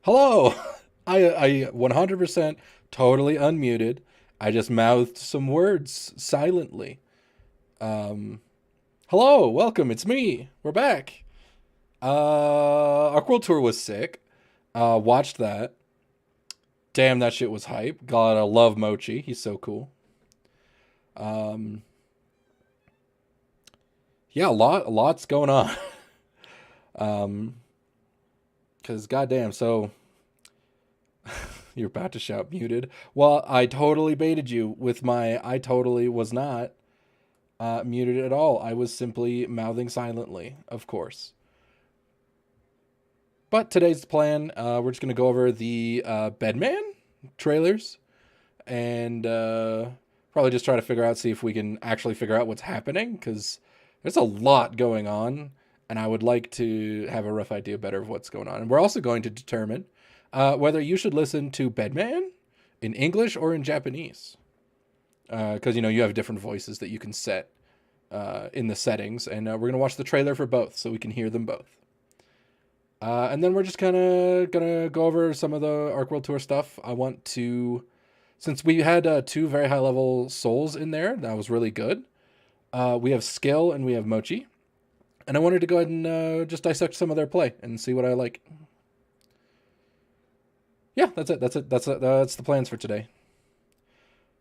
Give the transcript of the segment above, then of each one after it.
Hello. I 100% totally unmuted. I just mouthed some words silently. Um, Hello, welcome. It's me. We're back. Our World Tour was sick. Watched that. Damn, that shit was hype. God, I love Mochi. He's so cool. Um, yeah, a lot's going on. um, cause goddamn, so you're about to shout muted. Well, I totally baited you with my. I totally was not muted at all. I was simply mouthing silently, of course. But today's plan, we're just gonna go over the Bedman trailers and probably just try to figure out, see if we can actually figure out what's happening, because there's a lot going on, and I would like to have a rough idea better of what's going on. And we're also going to determine whether you should listen to Bedman in English or in Japanese, because you have different voices that you can set in the settings, and we're gonna watch the trailer for both so we can hear them both. And then we're just kind of gonna go over some of the Arc World Tour stuff. I want to, since we had two very high level souls in there, that was really good. We have Skill and we have Mochi, and I wanted to go ahead and just dissect some of their play and see what I like. Yeah, that's it. That's the plans for today.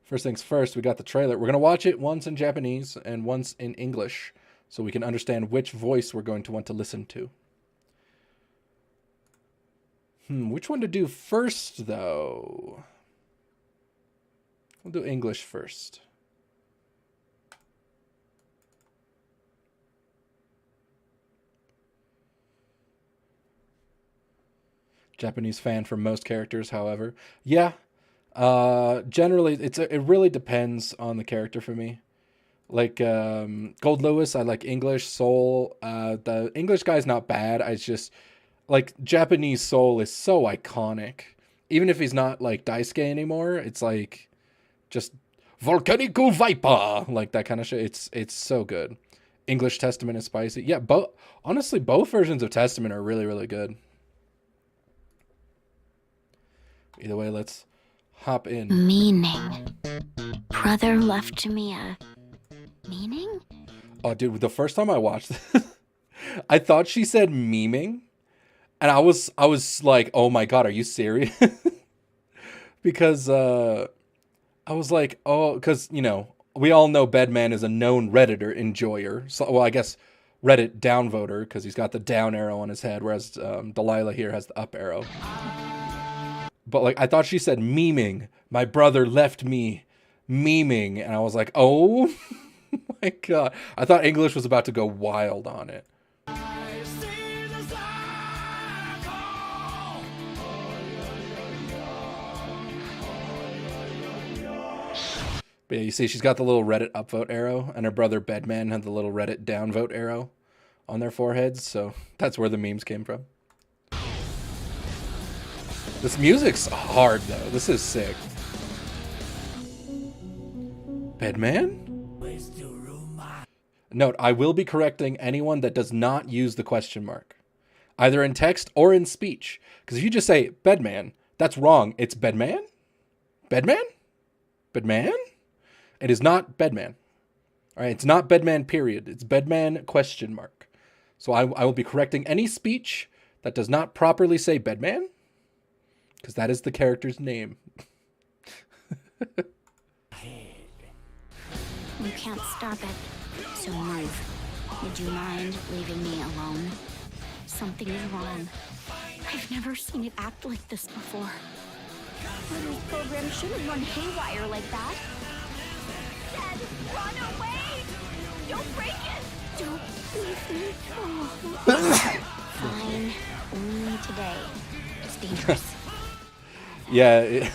First things first, we got the trailer. We're gonna watch it once in Japanese and once in English, so we can understand which voice we're going to want to listen to. Which one to do first, though? We'll do English first. Japanese fan for most characters, however. Yeah. Generally, it really depends on the character for me. Like Gold Lewis, I like English. Soul, the English guy's not bad. I just like Japanese Soul is so iconic. Even if he's not like Daisuke anymore, it's like just Volcanico Viper, like that kind of shit. It's so good. English Testament is spicy. Yeah, honestly, both versions of Testament are really, really good. Either way, let's hop in. Meaning. Brother left me a meaning? Oh, dude, the first time I watched this, I thought she said memeing, and I was like, oh my god, are you serious? Because I was like, oh, because we all know Bedman is a known Redditor enjoyer. So, well, I guess Reddit downvoter because he's got the down arrow on his head, whereas Delilah here has the up arrow. But like, I thought she said memeing. My brother left me memeing, and I was like, oh my god. I thought English was about to go wild on it. But yeah, you see, she's got the little Reddit upvote arrow, and her brother Bedman had the little Reddit downvote arrow on their foreheads, so that's where the memes came from. This music's hard, though. This is sick. Bedman? Note, I will be correcting anyone that does not use the question mark, either in text or in speech. Because if you just say Bedman, that's wrong. It's Bedman? Bedman? Bedman? It is not Bedman. All right, it's not Bedman, period. It's Bedman question mark. So I will be correcting any speech that does not properly say Bedman, because that is the character's name. You can't stop it, so move. Would you mind leaving me alone? Something is wrong. I've never seen it act like this before. Mother's program shouldn't run haywire like that. Dad, run away! Don't break it! Don't leave me. Oh. Fine. Only today. It's dangerous. Yeah,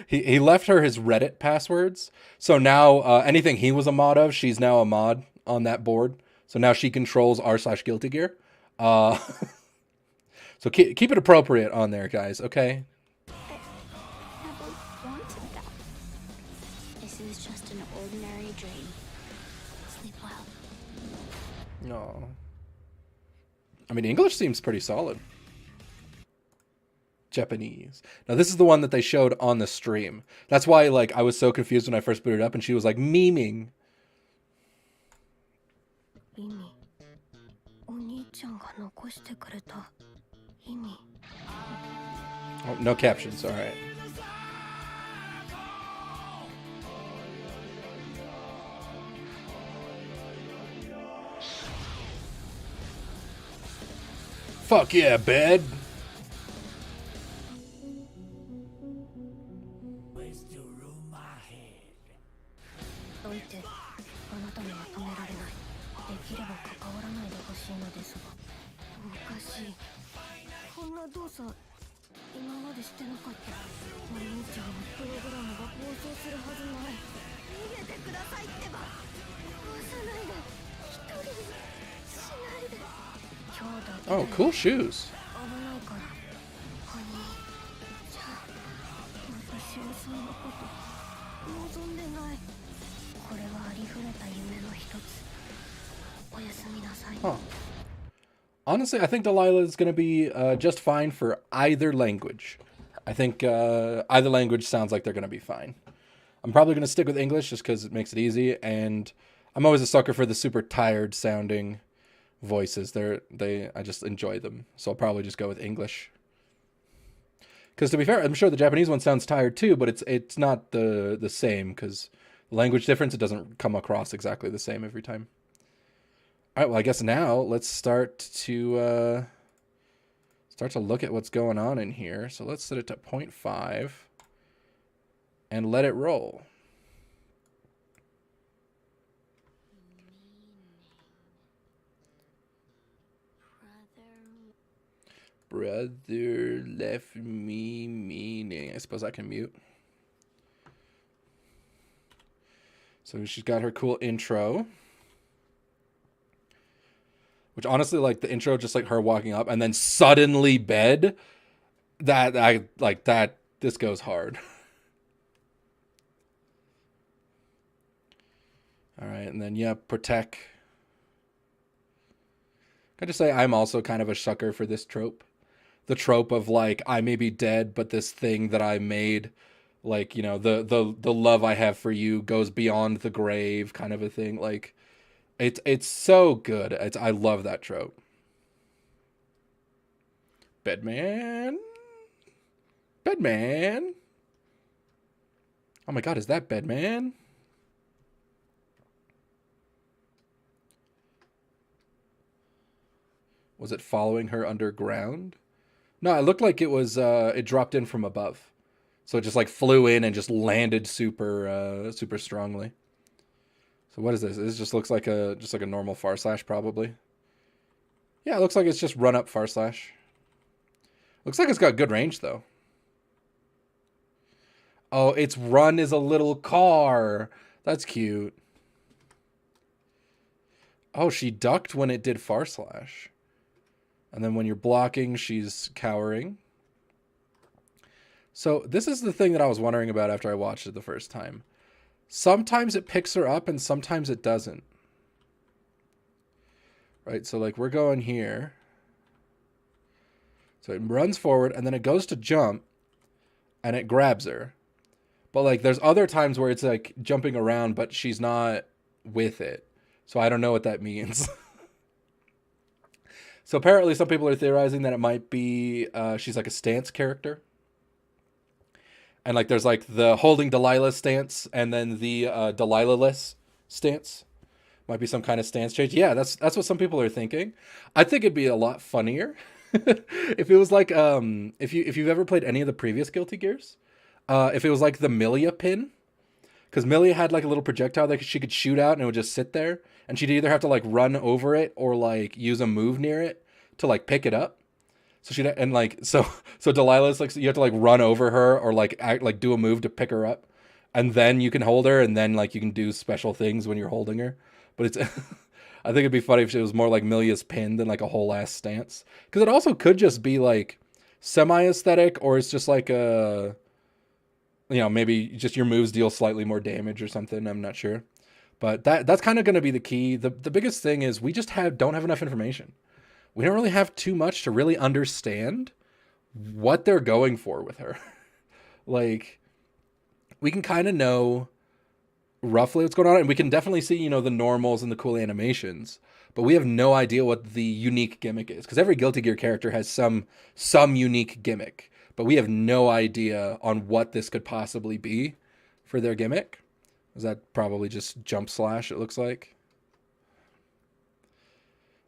he left her his Reddit passwords. So now anything he was a mod of, she's now a mod on that board. So now she controls r/Guilty Gear. So keep it appropriate on there, guys, okay? I never wanted that. This is just an ordinary dream. Sleep well. No. I mean, English seems pretty solid. Japanese. Now this is the one that they showed on the stream. That's why like I was so confused when I first booted up and she was like memeing. 意味お兄ちゃんが残してくれた意味 Oh, no captions, alright. Fuck yeah, bed. どいてあなたには止められないできれば関わらないでほしいのですがおかしいこんな動作今までしてなかったお兄ちゃんのプログラムが暴走するはずない逃げてくださいってば壊さないで一人にしないで今日だけ Oh, cool shoes. 危ないからお兄ちゃん私はそんなこと望んでないこれはありふれた夢の一つおやすみなさい Huh. Honestly, I think Delilah is going to be just fine for either language. I think either language sounds like they're going to be fine. I'm probably going to stick with English just because it makes it easy, and I'm always a sucker for the super tired sounding voices. I just enjoy them, so I'll probably just go with English. Because to be fair, I'm sure the Japanese one sounds tired too, but it's not the same because language difference, it doesn't come across exactly the same every time. All right, well, I guess now let's start to look at what's going on in here. So let's set it to 0.5 and let it roll. Brother left me meaning. I suppose I can mute. So she's got her cool intro. Which honestly, like the intro, just like her walking up and then suddenly bed. This goes hard. All right, and then yeah, protect. Can I just say I'm also kind of a sucker for this trope. The trope of like I may be dead, but this thing that I made, like, you know, the love I have for you goes beyond the grave, kind of a thing. Like it's so good. I love that trope. Bedman. Bedman. Oh my god, is that Bedman? Was it following her underground? No, it looked like it was it dropped in from above. So it just like flew in and just landed super strongly. So what is this? This just looks like a normal far slash probably. Yeah, it looks like it's just run up far slash. Looks like it's got good range though. Oh, its run is a little car. That's cute. Oh, she ducked when it did far slash. And then when you're blocking, she's cowering. So this is the thing that I was wondering about after I watched it the first time. Sometimes it picks her up and sometimes it doesn't. Right, so like we're going here. So it runs forward and then it goes to jump and it grabs her. But like there's other times where it's like jumping around but she's not with it. So I don't know what that means. So apparently some people are theorizing that it might be she's like a stance character. And like there's like the holding Delilah stance and then the Delilah-less stance. Might be some kind of stance change. Yeah, that's what some people are thinking. I think it'd be a lot funnier if it was like if you've ever played any of the previous Guilty Gears, if it was like the Milia pin. Because Milia had like a little projectile that she could shoot out and it would just sit there. And she'd either have to like run over it or like use a move near it to like pick it up. So she'd, and like, so Delilah's like, you have to like run over her or like act like do a move to pick her up. And then you can hold her and then like you can do special things when you're holding her. But it's, I think it'd be funny if it was more like Milia's pin than like a whole ass stance. Because it also could just be like semi-aesthetic or it's just like a, you know, maybe just your moves deal slightly more damage or something. I'm not sure. But that's kind of going to be the key. The biggest thing is we just don't have enough information. We don't really have too much to really understand what they're going for with her. Like, we can kind of know roughly what's going on, and we can definitely see, the normals and the cool animations, but we have no idea what the unique gimmick is, because every Guilty Gear character has some unique gimmick, but we have no idea on what this could possibly be for their gimmick. Is that probably just jump slash, it looks like.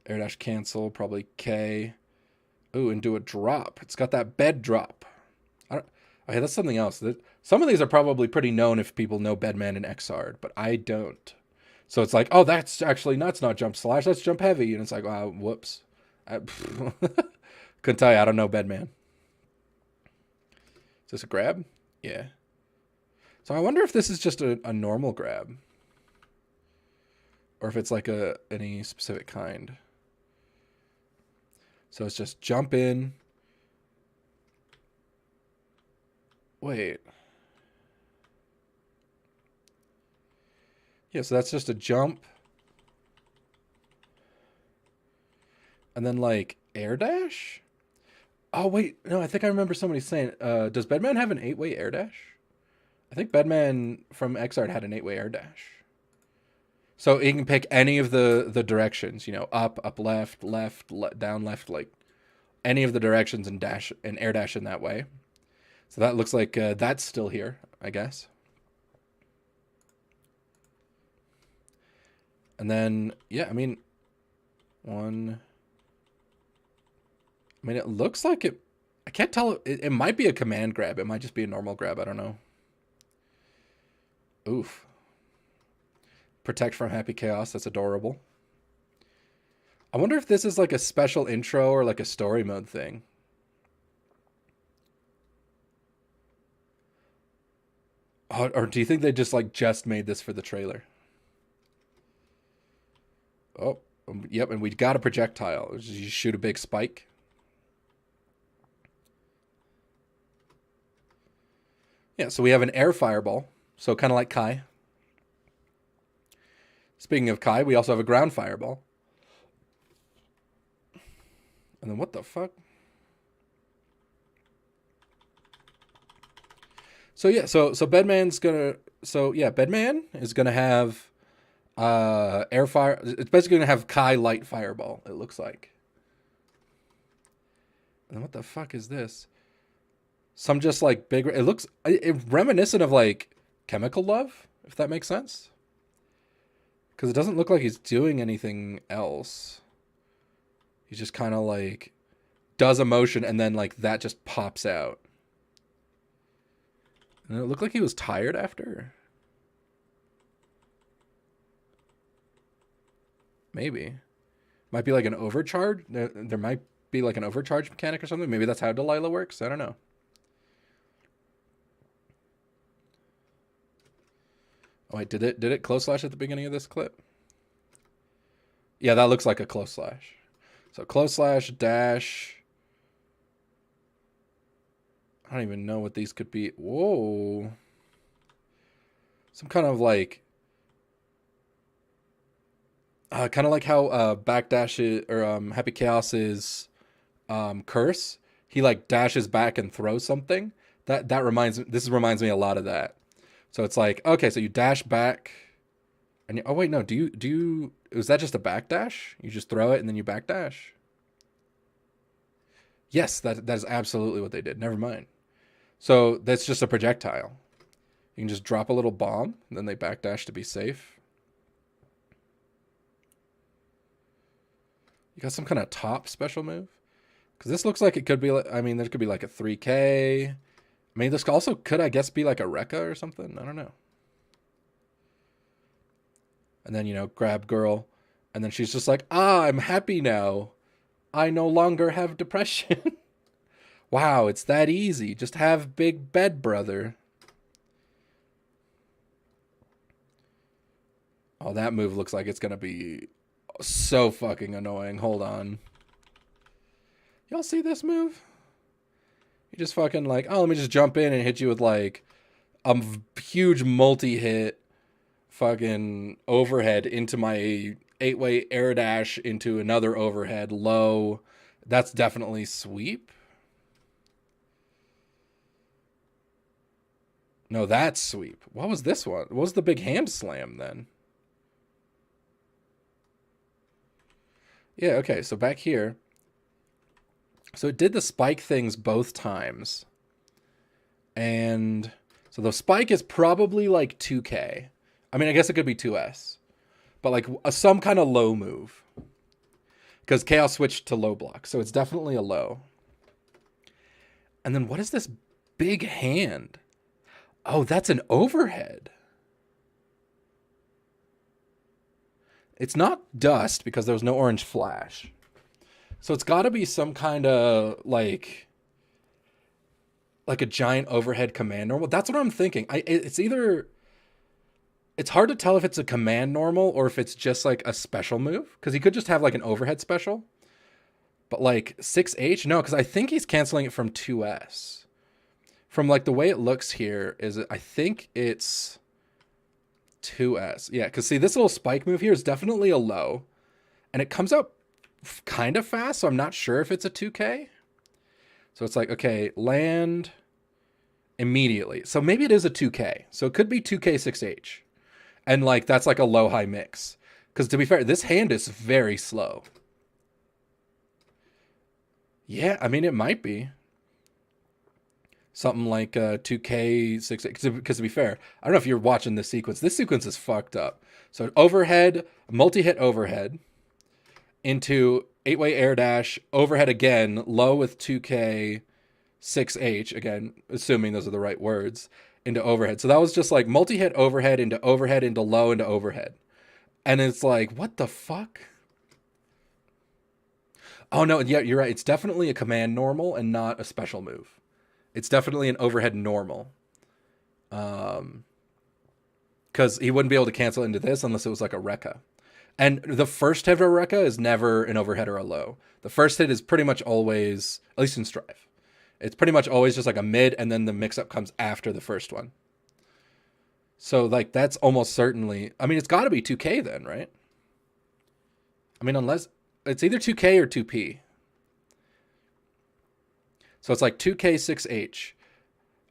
Air dash cancel, probably K. Ooh, and do a drop. It's got that bed drop. Okay, that's something else. Some of these are probably pretty known if people know Bedman and Xrd, but I don't. So it's like, oh, that's not jump slash, that's jump heavy. And it's like, wow, whoops. Couldn't tell you, I don't know Bedman. Is this a grab? Yeah. So I wonder if this is just a normal grab. Or if it's like any specific kind. So it's just jump in. Wait. Yeah, so that's just a jump. And then like air dash? Oh, wait. No, I think I remember somebody saying, does Bedman have an 8-way air dash? I think Bedman from Xrd had an 8-way air dash. So he can pick any of the directions, up, left, down, left, like any of the directions and air dash in that way. So that looks like that's still here, I guess. And then, yeah, I mean, it looks like it. I can't tell. It might be a command grab. It might just be a normal grab. I don't know. Oof. Protect from Happy Chaos. That's adorable. I wonder if this is like a special intro or like a story mode thing. Or do you think they just made this for the trailer? Oh, yep, and we got a projectile. You shoot a big spike. Yeah, so we have an air fireball. So kind of like Kai. Speaking of Kai, we also have a ground fireball. And then what the fuck? So yeah, so Bedman is gonna have air fire. It's basically gonna have Kai light fireball, it looks like. And then what the fuck is this? Some just like big, it looks reminiscent of like Chemical Love, if that makes sense. Because it doesn't look like he's doing anything else. He just kind of like does a motion and then like that just pops out. And it looked like he was tired after. Maybe. Might be like an overcharge. There might be like an overcharge mechanic or something. Maybe that's how Delilah works. I don't know. Oh wait, did it close slash at the beginning of this clip? Yeah, that looks like a close slash. So close slash, dash. I don't even know what these could be. Whoa. Some kind of like... kind of like how backdash is, or Happy Chaos is curse. He like dashes back and throws something. This reminds me a lot of that. So it's like, okay, so you dash back, and oh wait, no, do you? Was that just a backdash? You just throw it and then you backdash? Yes, that is absolutely what they did. Never mind. So that's just a projectile. You can just drop a little bomb, and then they backdash to be safe. You got some kind of top special move? Because this looks like it could be, I mean, there could be like a 3K. I mean, this also could, I guess, be like a Rekka or something. I don't know. And then, grab girl. And then she's just like, I'm happy now. I no longer have depression. Wow, it's that easy. Just have big bed, brother. Oh, that move looks like it's going to be so fucking annoying. Hold on. Y'all see this move? You just fucking like, oh, let me just jump in and hit you with like a huge multi-hit fucking overhead into my 8-way air dash into another overhead low. That's definitely sweep. No, that's sweep. What was this one? What was the big hand slam then? Yeah, okay, so back here. So it did the spike things both times. And so the spike is probably like 2K. I mean, I guess it could be 2S. But like some kind of low move. Because Chaos switched to low block. So it's definitely a low. And then what is this big hand? Oh, that's an overhead. It's not dust because there was no orange flash. So it's got to be some kind of like a giant overhead command normal. That's what I'm thinking. It's either, it's hard to tell if it's a command normal or if it's just like a special move, because he could just have like an overhead special. But like 6H, no, because I think he's canceling it from 2S. From like the way it looks here is I think it's 2S. Yeah, because see, this little spike move here is definitely a low. And it comes out kind of fast, so I'm not sure if it's a 2K. So it's like, okay, land immediately. So maybe it is a 2K. So it could be 2K 6H. And like that's like a low-high mix. Because to be fair, this hand is very slow. Yeah, I mean, it might be. Something like 2K 6H. Because to be fair, I don't know if you're watching this sequence. This sequence is fucked up. So overhead, multi-hit overhead into 8-way air dash, overhead again, low with 2K 6H, again, assuming those are the right words, into overhead. So that was just like multi-hit overhead into low into overhead. And it's like, what the fuck? Oh no, yeah, you're right. It's definitely a command normal and not a special move. It's definitely an overhead normal. Because he wouldn't be able to cancel into this unless it was like a Rekka. And the first hit of a Rekka is never an overhead or a low. The first hit is pretty much always, at least in Strive, it's pretty much always just like a mid, and then the mix-up comes after the first one. So, like, that's almost certainly, I mean, it's got to be 2K then, right? I mean, unless, it's either 2K or 2P. So it's like 2K 6H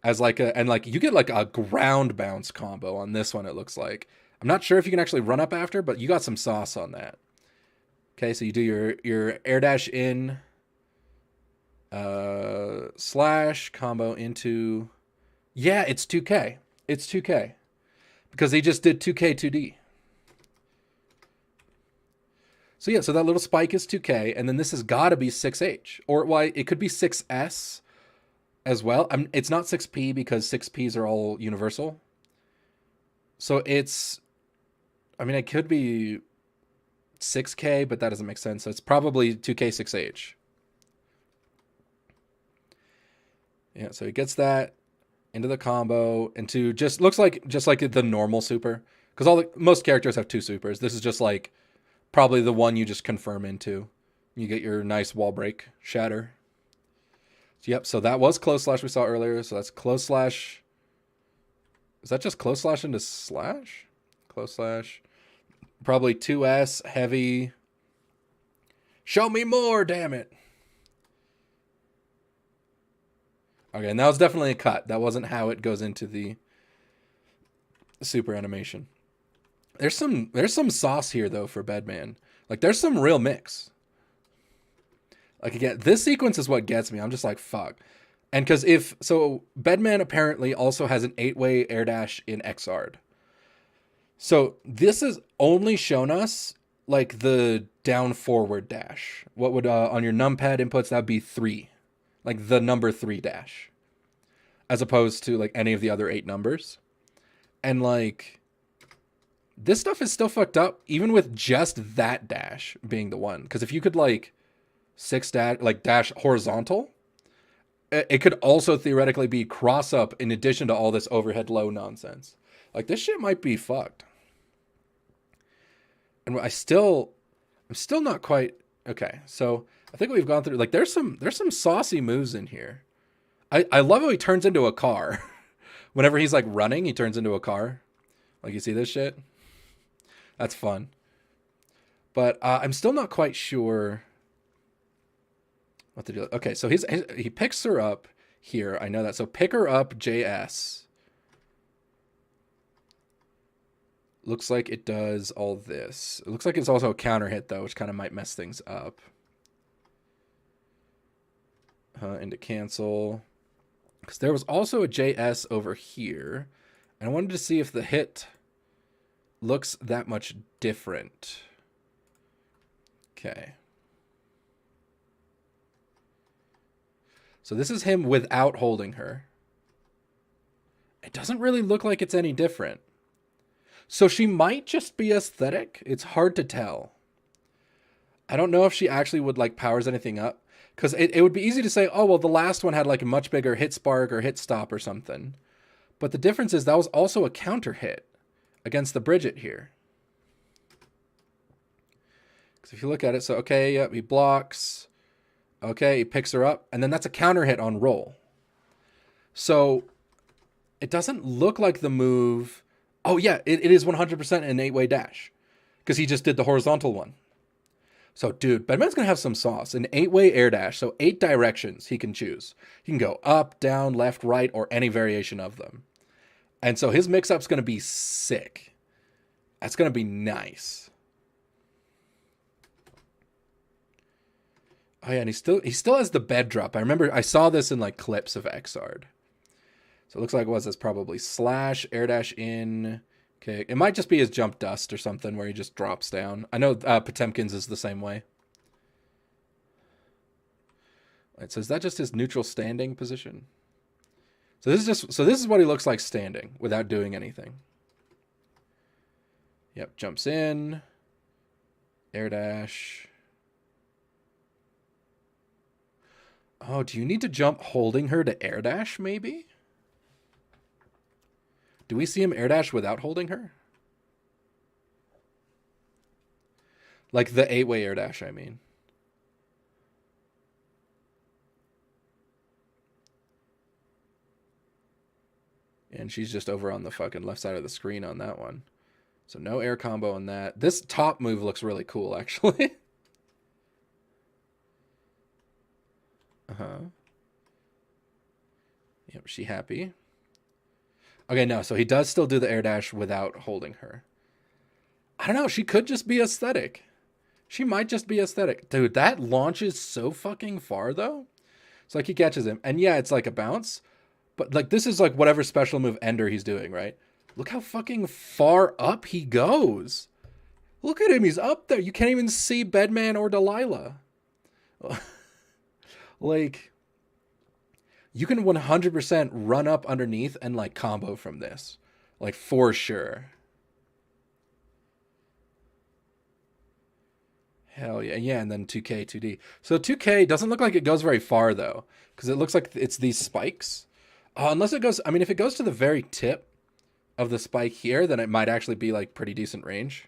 as like a, and like you get like a ground bounce combo on this one, it looks like. I'm not sure if you can actually run up after, but you got some sauce on that. Okay, so you do your air dash in, slash combo into, yeah, it's 2K. It's 2K. Because he just did 2K 2D. So yeah, so that little spike is 2K, and then this has got to be 6H. Or why it could be 6S as well. It's not 6P because 6Ps are all universal. So it's, I mean, it could be 6K, but that doesn't make sense. So it's probably 2K 6H. Yeah, so he gets that into the combo, into just looks like just like the normal super. Because most characters have two supers. This is just like probably the one you just confirm into. You get your nice wall break shatter. Yep, so that was close slash we saw earlier. So that's close slash. Is that just close slash into slash? Close slash. Probably 2S, heavy. Show me more, damn it. Okay, and that was definitely a cut. That wasn't how it goes into the super animation. There's some sauce here though for Bedman. Like there's some real mix. Like again, this sequence is what gets me. I'm just like fuck. And because Bedman apparently also has an 8-way air dash in Xrd. So this has only shown us like the down forward dash. What would on your numpad inputs that'd be 3, like the number 3 dash, as opposed to like any of the other 8 numbers. And like this stuff is still fucked up, even with just that dash being the one. Because if you could like 6 dash horizontal, it could also theoretically be cross up in addition to all this overhead low nonsense. Like this shit might be fucked. And I'm still not quite okay. So I think we've gone through like there's some saucy moves in here. I love how he turns into a car. Whenever he's like running, he turns into a car. Like you see this shit? That's fun. But I'm still not quite sure what to do. Okay, so he picks her up here. I know that. So pick her up, JS. Looks like it does all this. It looks like it's also a counter hit though, which kind of might mess things up. Into cancel. Because there was also a JS over here. And I wanted to see if the hit looks that much different. Okay. So this is him without holding her. It doesn't really look like it's any different. So she might just be aesthetic. It's hard to tell. I don't know if she actually would like powers anything up. Because it would be easy to say, oh, well, the last one had like a much bigger hit spark or hit stop or something. But the difference is that was also a counter hit against the Bridget here. Because if you look at it, so, okay, yep, he blocks. Okay, he picks her up. And then that's a counter hit on roll. So it doesn't look like the move. Oh, yeah, it is 100% an 8-way dash. Because he just did the horizontal one. So, dude, Bedman's going to have some sauce. An 8-way air dash, so 8 directions he can choose. He can go up, down, left, right, or any variation of them. And so his mix-up's going to be sick. That's going to be nice. Oh, yeah, and he still has the bed drop. I remember I saw this in, like, clips of Xrd. So it looks like this probably slash, air dash in. Okay, it might just be his jump dust or something where he just drops down. I know Potemkin's is the same way. Right, so is that just his neutral standing position? So this is what he looks like standing without doing anything. Yep, jumps in, air dash. Oh, do you need to jump holding her to air dash maybe? Do we see him air dash without holding her? Like the 8-way air dash, I mean. And she's just over on the fucking left side of the screen on that one. So no air combo on that. This top move looks really cool, actually. Yep, she happy. Okay, no, so he does still do the air dash without holding her. I don't know, she could just be aesthetic. She might just be aesthetic. Dude, that launches so fucking far, though. It's like he catches him. And yeah, it's like a bounce. But like this is like whatever special move ender he's doing, right? Look how fucking far up he goes. Look at him, he's up there. You can't even see Bedman or Delilah. Like, you can 100% run up underneath and like combo from this. Like for sure. Hell yeah. Yeah, and then 2K, 2D. So 2K doesn't look like it goes very far though. Because it looks like it's these spikes. Unless it goes, I mean, if it goes to the very tip of the spike here, then it might actually be like pretty decent range.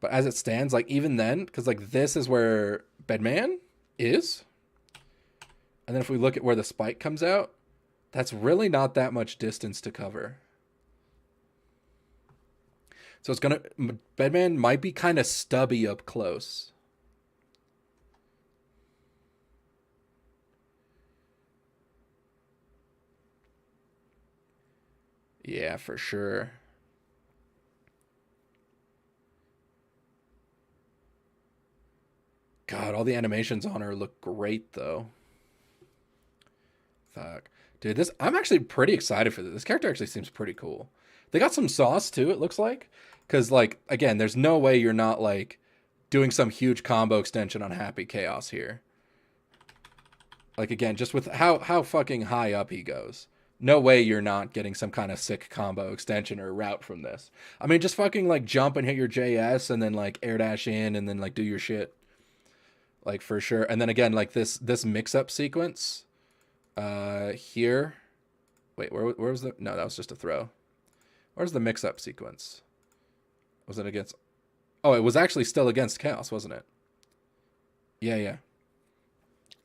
But as it stands, like even then, because like this is where Bedman is. And then if we look at where the spike comes out, that's really not that much distance to cover. So it's going to, Bedman might be kind of stubby up close. Yeah, for sure. God, all the animations on her look great, though. Fuck. Dude, this, I'm actually pretty excited for this. This character actually seems pretty cool. They got some sauce, too, it looks like. Because, like, again, there's no way you're not, like, doing some huge combo extension on Happy Chaos here. Like, again, just with how fucking high up he goes. No way you're not getting some kind of sick combo extension or route from this. I mean, just fucking, like, jump and hit your JS and then, like, air dash in and then, like, do your shit. Like, for sure. And then, again, like, this mix-up sequence here. Wait, where was the... No, that was just a throw. Where's the mix-up sequence? Was it against... Oh, it was actually still against Chaos, wasn't it? Yeah.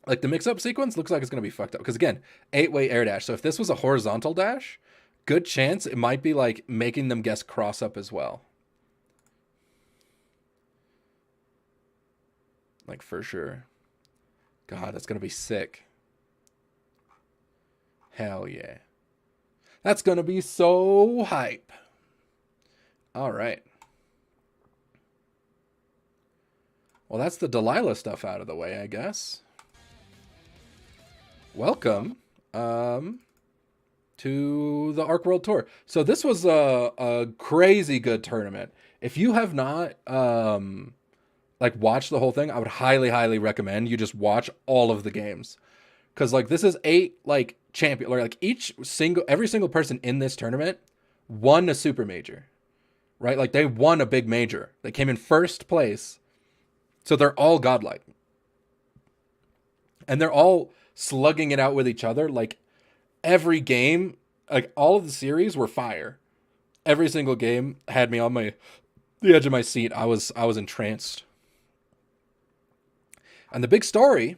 Like, the mix-up sequence looks like it's going to be fucked up. Because, again, 8-way air dash. So if this was a horizontal dash, good chance it might be, like, making them guess cross-up as well. Like, for sure. God, that's going to be sick. Hell yeah. That's going to be so hype. All right. Well, that's the Delilah stuff out of the way, I guess. Welcome to the Arc World Tour. So this was a crazy good tournament. If you have not like watched the whole thing, I would highly, highly recommend you just watch all of the games. Because like this is 8 like champion, or like every single person in this tournament won a super major, right? Like they won a big major. They came in first place, so they're all godlike, and they're all slugging it out with each other. Like every game, like all of the series were fire. Every single game had me on the edge of my seat. I was entranced. And the big story,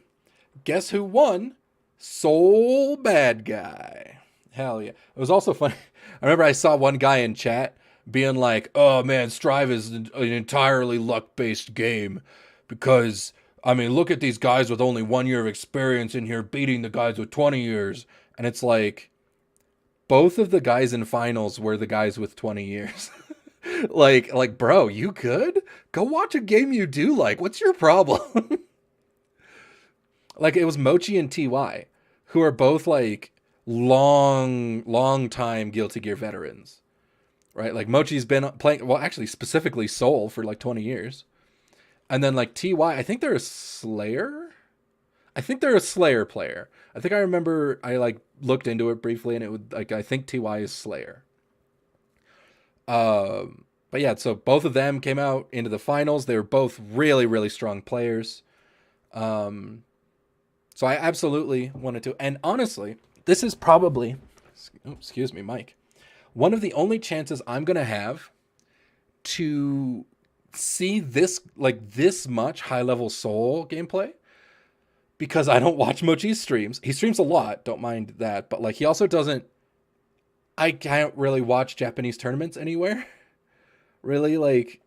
guess who won? Soul Bad Guy. Hell yeah. It was also funny. I remember I saw one guy in chat being like, oh man, Strive is an entirely luck-based game because, I mean, look at these guys with only 1 year of experience in here beating the guys with 20 years. And it's like, both of the guys in finals were the guys with 20 years. like, bro, you could? Go watch a game you do like. What's your problem? Like, it was Mochi and TY, who are both, like, long time Guilty Gear veterans, right? Like, Mochi's been playing, well, actually, specifically Soul for, like, 20 years. And then, like, TY, I think they're a Slayer? I think they're a Slayer player. I think I remember I, like, looked into it briefly, and it would, like, I think TY is Slayer. But yeah, so both of them came out into the finals. They were both really, really strong players. So I absolutely wanted to. And honestly, this is probably, excuse me, Mike, one of the only chances I'm going to have to see this, like this much high level Soul gameplay, because I don't watch Mochi's streams. He streams a lot, don't mind that. But like he also doesn't, I can't really watch Japanese tournaments anywhere. Really, like,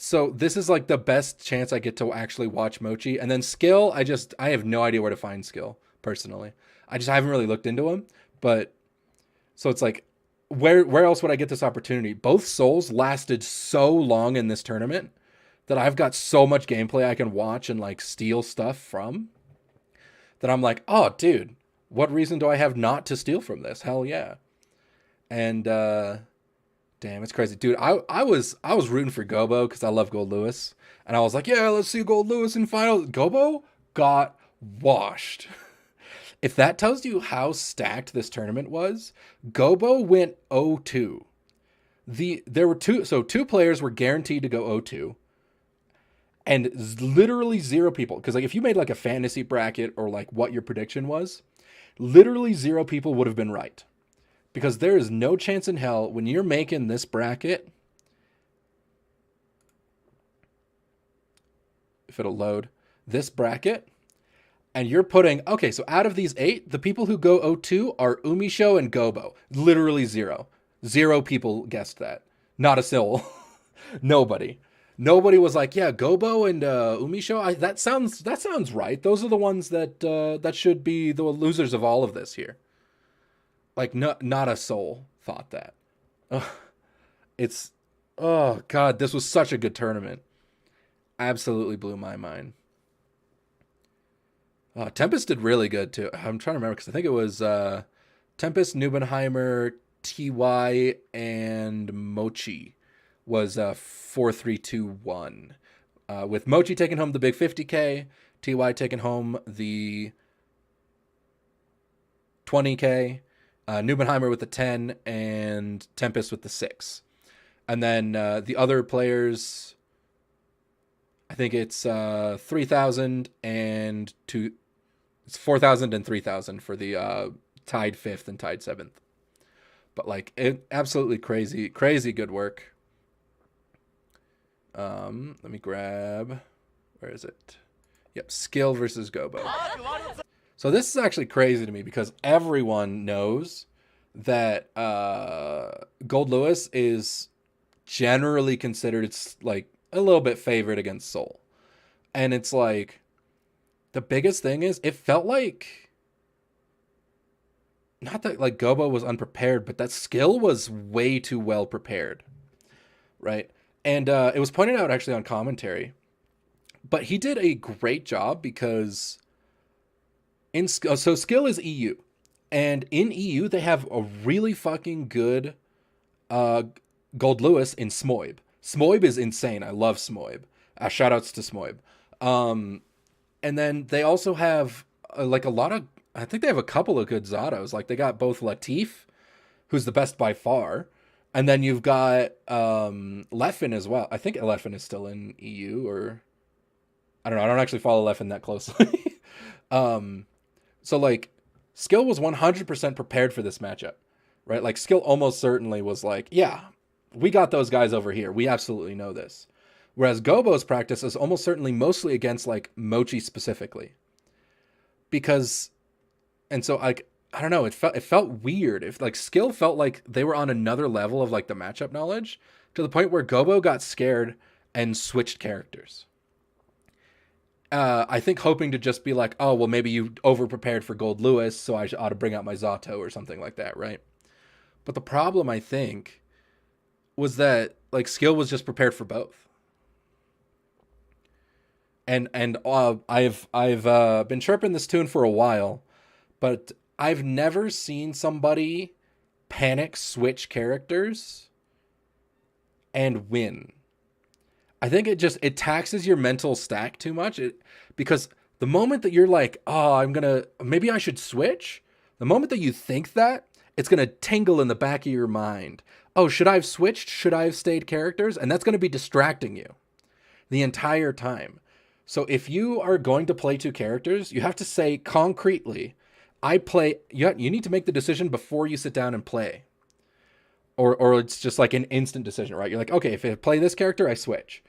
so this is like the best chance I get to actually watch Mochi. And then Skill, I have no idea where to find Skill, personally. I haven't really looked into him. But, so it's like, where else would I get this opportunity? Both Souls lasted so long in this tournament that I've got so much gameplay I can watch and like steal stuff from, that I'm like, oh, dude, what reason do I have not to steal from this? Hell yeah. And, damn, it's crazy. Dude, I was rooting for Gobo because I love Gold Lewis. And I was like, yeah, let's see Gold Lewis in finals. Gobo got washed. If that tells you how stacked this tournament was, Gobo went 0-2. There were two players were guaranteed to go 0-2. And literally 0 people, because like if you made like a fantasy bracket or like what your prediction was, literally 0 people would have been right. Because there is no chance in hell when you're making this bracket, if it'll load, this bracket, and you're putting, okay, so out of these 8, the people who go 0-2 are Umisho and Gobo. Literally 0. 0 people guessed that. Not a soul. Nobody. Nobody was like, yeah, Gobo and Umisho, that sounds right. Those are the ones that should be the losers of all of this here. Like, not a soul thought that. Oh, God, this was such a good tournament. Absolutely blew my mind. Tempest did really good, too. I'm trying to remember, because I think it was Tempest, Nubenheimer, TY, and Mochi was 4-3-2-1. With Mochi taking home the big 50K, TY taking home the 20K, Nubenheimer with the 10, and Tempest with the 6. And then the other players, I think it's 3,000 and 2. It's 4,000 and 3,000 for the tied 5th and tied 7th. But like, it absolutely crazy good work. Let me grab, where is it? Yep, Skill versus Gobo. So this is actually crazy to me because everyone knows that Gold Lewis is generally considered, it's like a little bit favored against Soul. And it's like, the biggest thing is it felt like, not that like Gobo was unprepared, but that Skill was way too well prepared. right? And it was pointed out actually on commentary, but he did a great job because so skill is EU, and in EU they have a really fucking good uh, Gold Lewis in Smoib. Smoib is insane. I love Smoib. Shout outs to Smoib. And then they also have like a lot of, I think they have a couple of good Zatos. Like they got both Latif, who's the best by far, and then you've got Leffen as well. I think Leffen is still in EU, or I don't know. I don't actually follow Leffen that closely. So like Skill was 100% prepared for this matchup, right? Like Skill almost certainly was like, yeah, we got those guys over here. We absolutely know this. Whereas Gobo's practice is almost certainly mostly against like Mochi specifically. Because, and so like, I don't know, it felt weird. If like Skill felt like they were on another level of like the matchup knowledge to the point where Gobo got scared and switched characters. I think hoping to just be like, oh, well, maybe you over prepared for Gold Lewis, so I ought to bring out my Zato or something like that, right? But the problem, I think, was that like Skill was just prepared for both. And I've been chirping this tune for a while, but I've never seen somebody panic switch characters and win. I think it taxes your mental stack too much. Because the moment that you're like, oh, maybe I should switch. The moment that you think that, it's gonna tingle in the back of your mind. Oh, should I have switched? Should I have stayed characters? And that's gonna be distracting you the entire time. So if you are going to play two characters, you have to say concretely, you need to make the decision before you sit down and play. Or it's just like an instant decision, right? You're like, okay, if I play this character, I switch.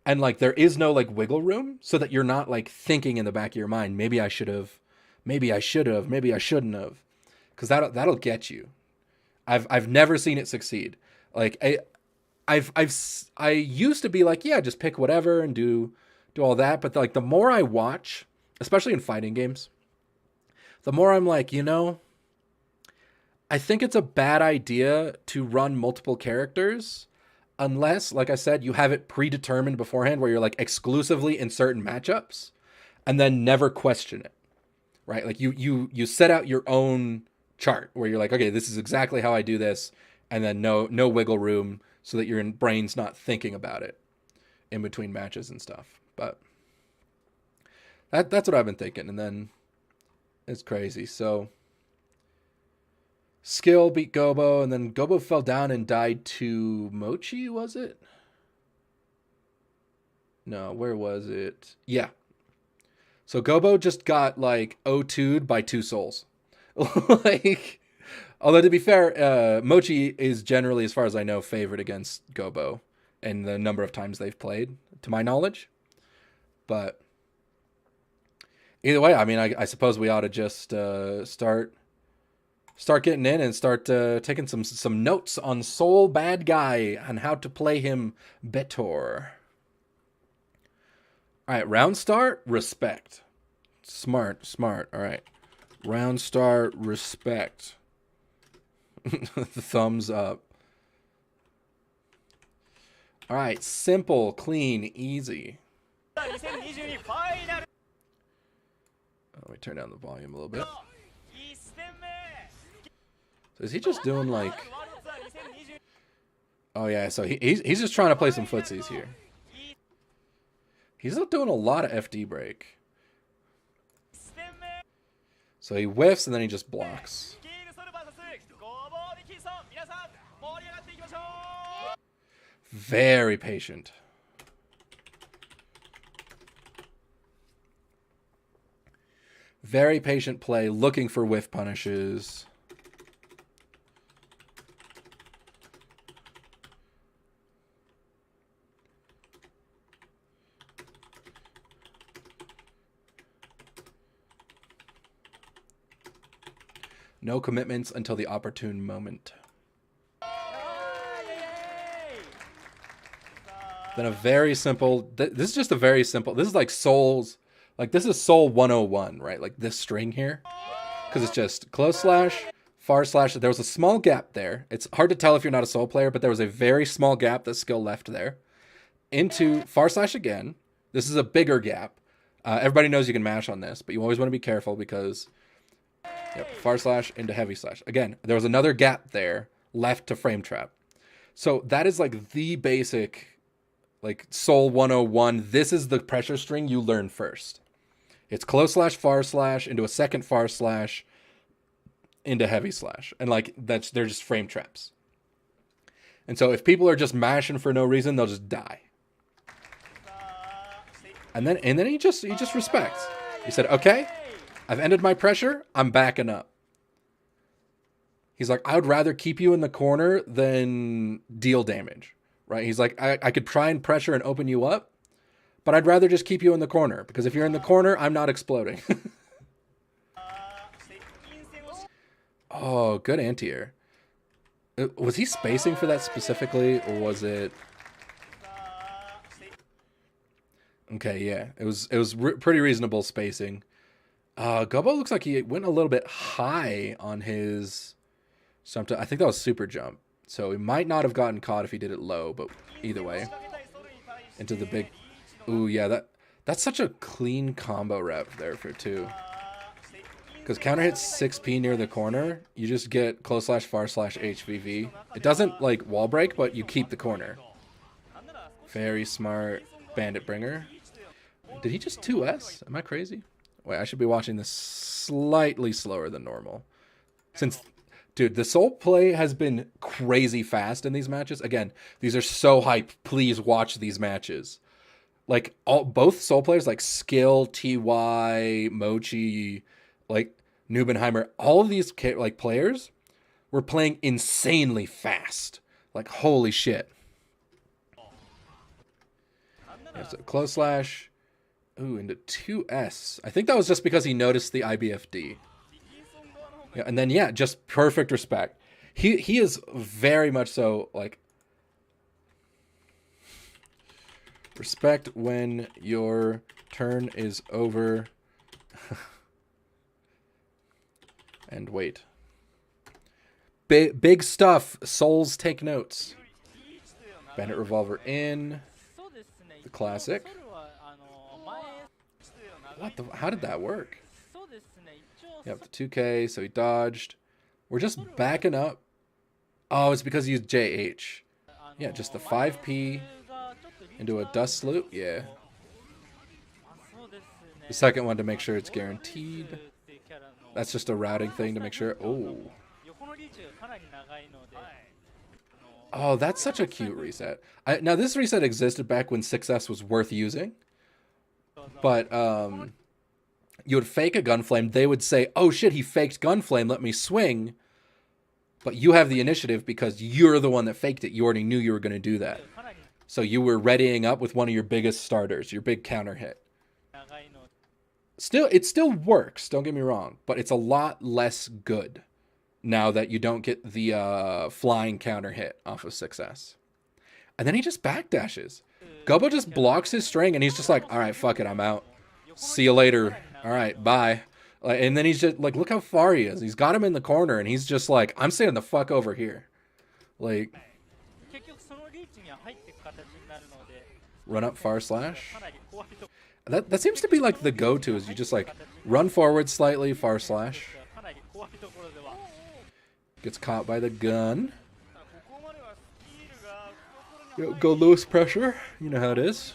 And like there is no like wiggle room so that you're not like thinking in the back of your mind, maybe I should have, maybe I should have, maybe I shouldn't have. Because that'll get you. I've never seen it succeed. Like I used to be like, yeah, just pick whatever and do all that, but like the more I watch, especially in fighting games, the more I'm like, I think it's a bad idea to run multiple characters unless, like I said, you have it predetermined beforehand where you're like exclusively in certain matchups and then never question it, right? Like you set out your own chart where you're like, okay, this is exactly how I do this, and then no wiggle room so that your brain's not thinking about it in between matches and stuff. But that's what I've been thinking, and then it's crazy. So Skill beat Gobo, and then Gobo fell down and died to Mochi, was it? No, where was it? Yeah. So Gobo just got like O2'd by two souls. Like, although to be fair, Mochi is generally, as far as I know, favored against Gobo and the number of times they've played, to my knowledge. But either way, I mean, I suppose we ought to just start getting in and start taking some notes on Soul Bad Guy and how to play him better. All right, round start, respect. Smart. All right, round start, respect. Thumbs up. All right, simple, clean, easy. Let me turn down the volume a little bit. So is he just doing like... Oh yeah, so he's just trying to play some footsies here. He's not doing a lot of FD break. So he whiffs and then he just blocks. Very patient. Very patient play, looking for whiff punishes. No commitments until the opportune moment. Then a very simple... This is just a very simple... This is like Soul's... Like, this is Soul 101, right? Like, this string here. Because it's just close slash, far slash. There was a small gap there. It's hard to tell if you're not a soul player, but there was a very small gap that skill left there. Into far slash again. This is a bigger gap. Everybody knows you can mash on this, but you always want to be careful because far slash into heavy slash. Again, there was another gap there left to frame trap. So that is like the basic, like Soul 101. This is the pressure string you learn first. It's close slash far slash into a second far slash into heavy slash. And like they're just frame traps. And so if people are just mashing for no reason, they'll just die. And then he just respects. He said, okay, I've ended my pressure. I'm backing up. He's like, I would rather keep you in the corner than deal damage, right? He's like, I could try and pressure and open you up, but I'd rather just keep you in the corner because if you're in the corner, I'm not exploding. Oh, good anti-air. Was he spacing for that specifically, or was it... Okay, yeah, it was pretty reasonable spacing. Gobbo looks like he went a little bit high on his jump. I think that was super jump, so he might not have gotten caught if he did it low. But either way, into the big. Ooh, yeah, that's such a clean combo rep there for 2. Because counter hits 6p near the corner, you just get close slash far slash HVV. It doesn't like wall break, but you keep the corner. Very smart bandit bringer. Did he just 2S? Am I crazy? Wait, I should be watching this slightly slower than normal. Since, dude, the soul play has been crazy fast in these matches. Again, these are so hype. Please watch these matches. Like, both soul players, like Skill, TY, Mochi, like Nubenheimer, all of these like players were playing insanely fast. Like, holy shit. Yeah, so close slash. Ooh, into 2S. I think that was just because he noticed the IBFD. Yeah, and then, yeah, just perfect respect. He is very much so, like... Respect when your turn is over. And wait. Big stuff. Souls take notes. Bandit Revolver in. The classic. What the? How did that work? Yep, the 2K, so he dodged. We're just backing up. Oh, it's because he used JH. Yeah, just the 5P into a dust loop. Yeah. The second one to make sure it's guaranteed. That's just a routing thing to make sure. Oh. Oh, that's such a cute reset. Now, this reset existed back when 6S was worth using. But you would fake a Gunflame. They would say, oh shit, he faked Gunflame. Let me swing. But you have the initiative because you're the one that faked it. You already knew you were going to do that. So you were readying up with one of your biggest starters, your big counter hit. It still works, don't get me wrong. But it's a lot less good now that you don't get the flying counter hit off of 6S. And then he just backdashes. Gubbo just blocks his string, and he's just like, all right, fuck it, I'm out. See you later. All right, bye. And then he's just like, look how far he is. He's got him in the corner, and he's just like, I'm staying the fuck over here. Like, run up far slash. That seems to be like the go-to, is you just like run forward slightly, far slash. Gets caught by the gun. Go Lewis pressure. You know how it is.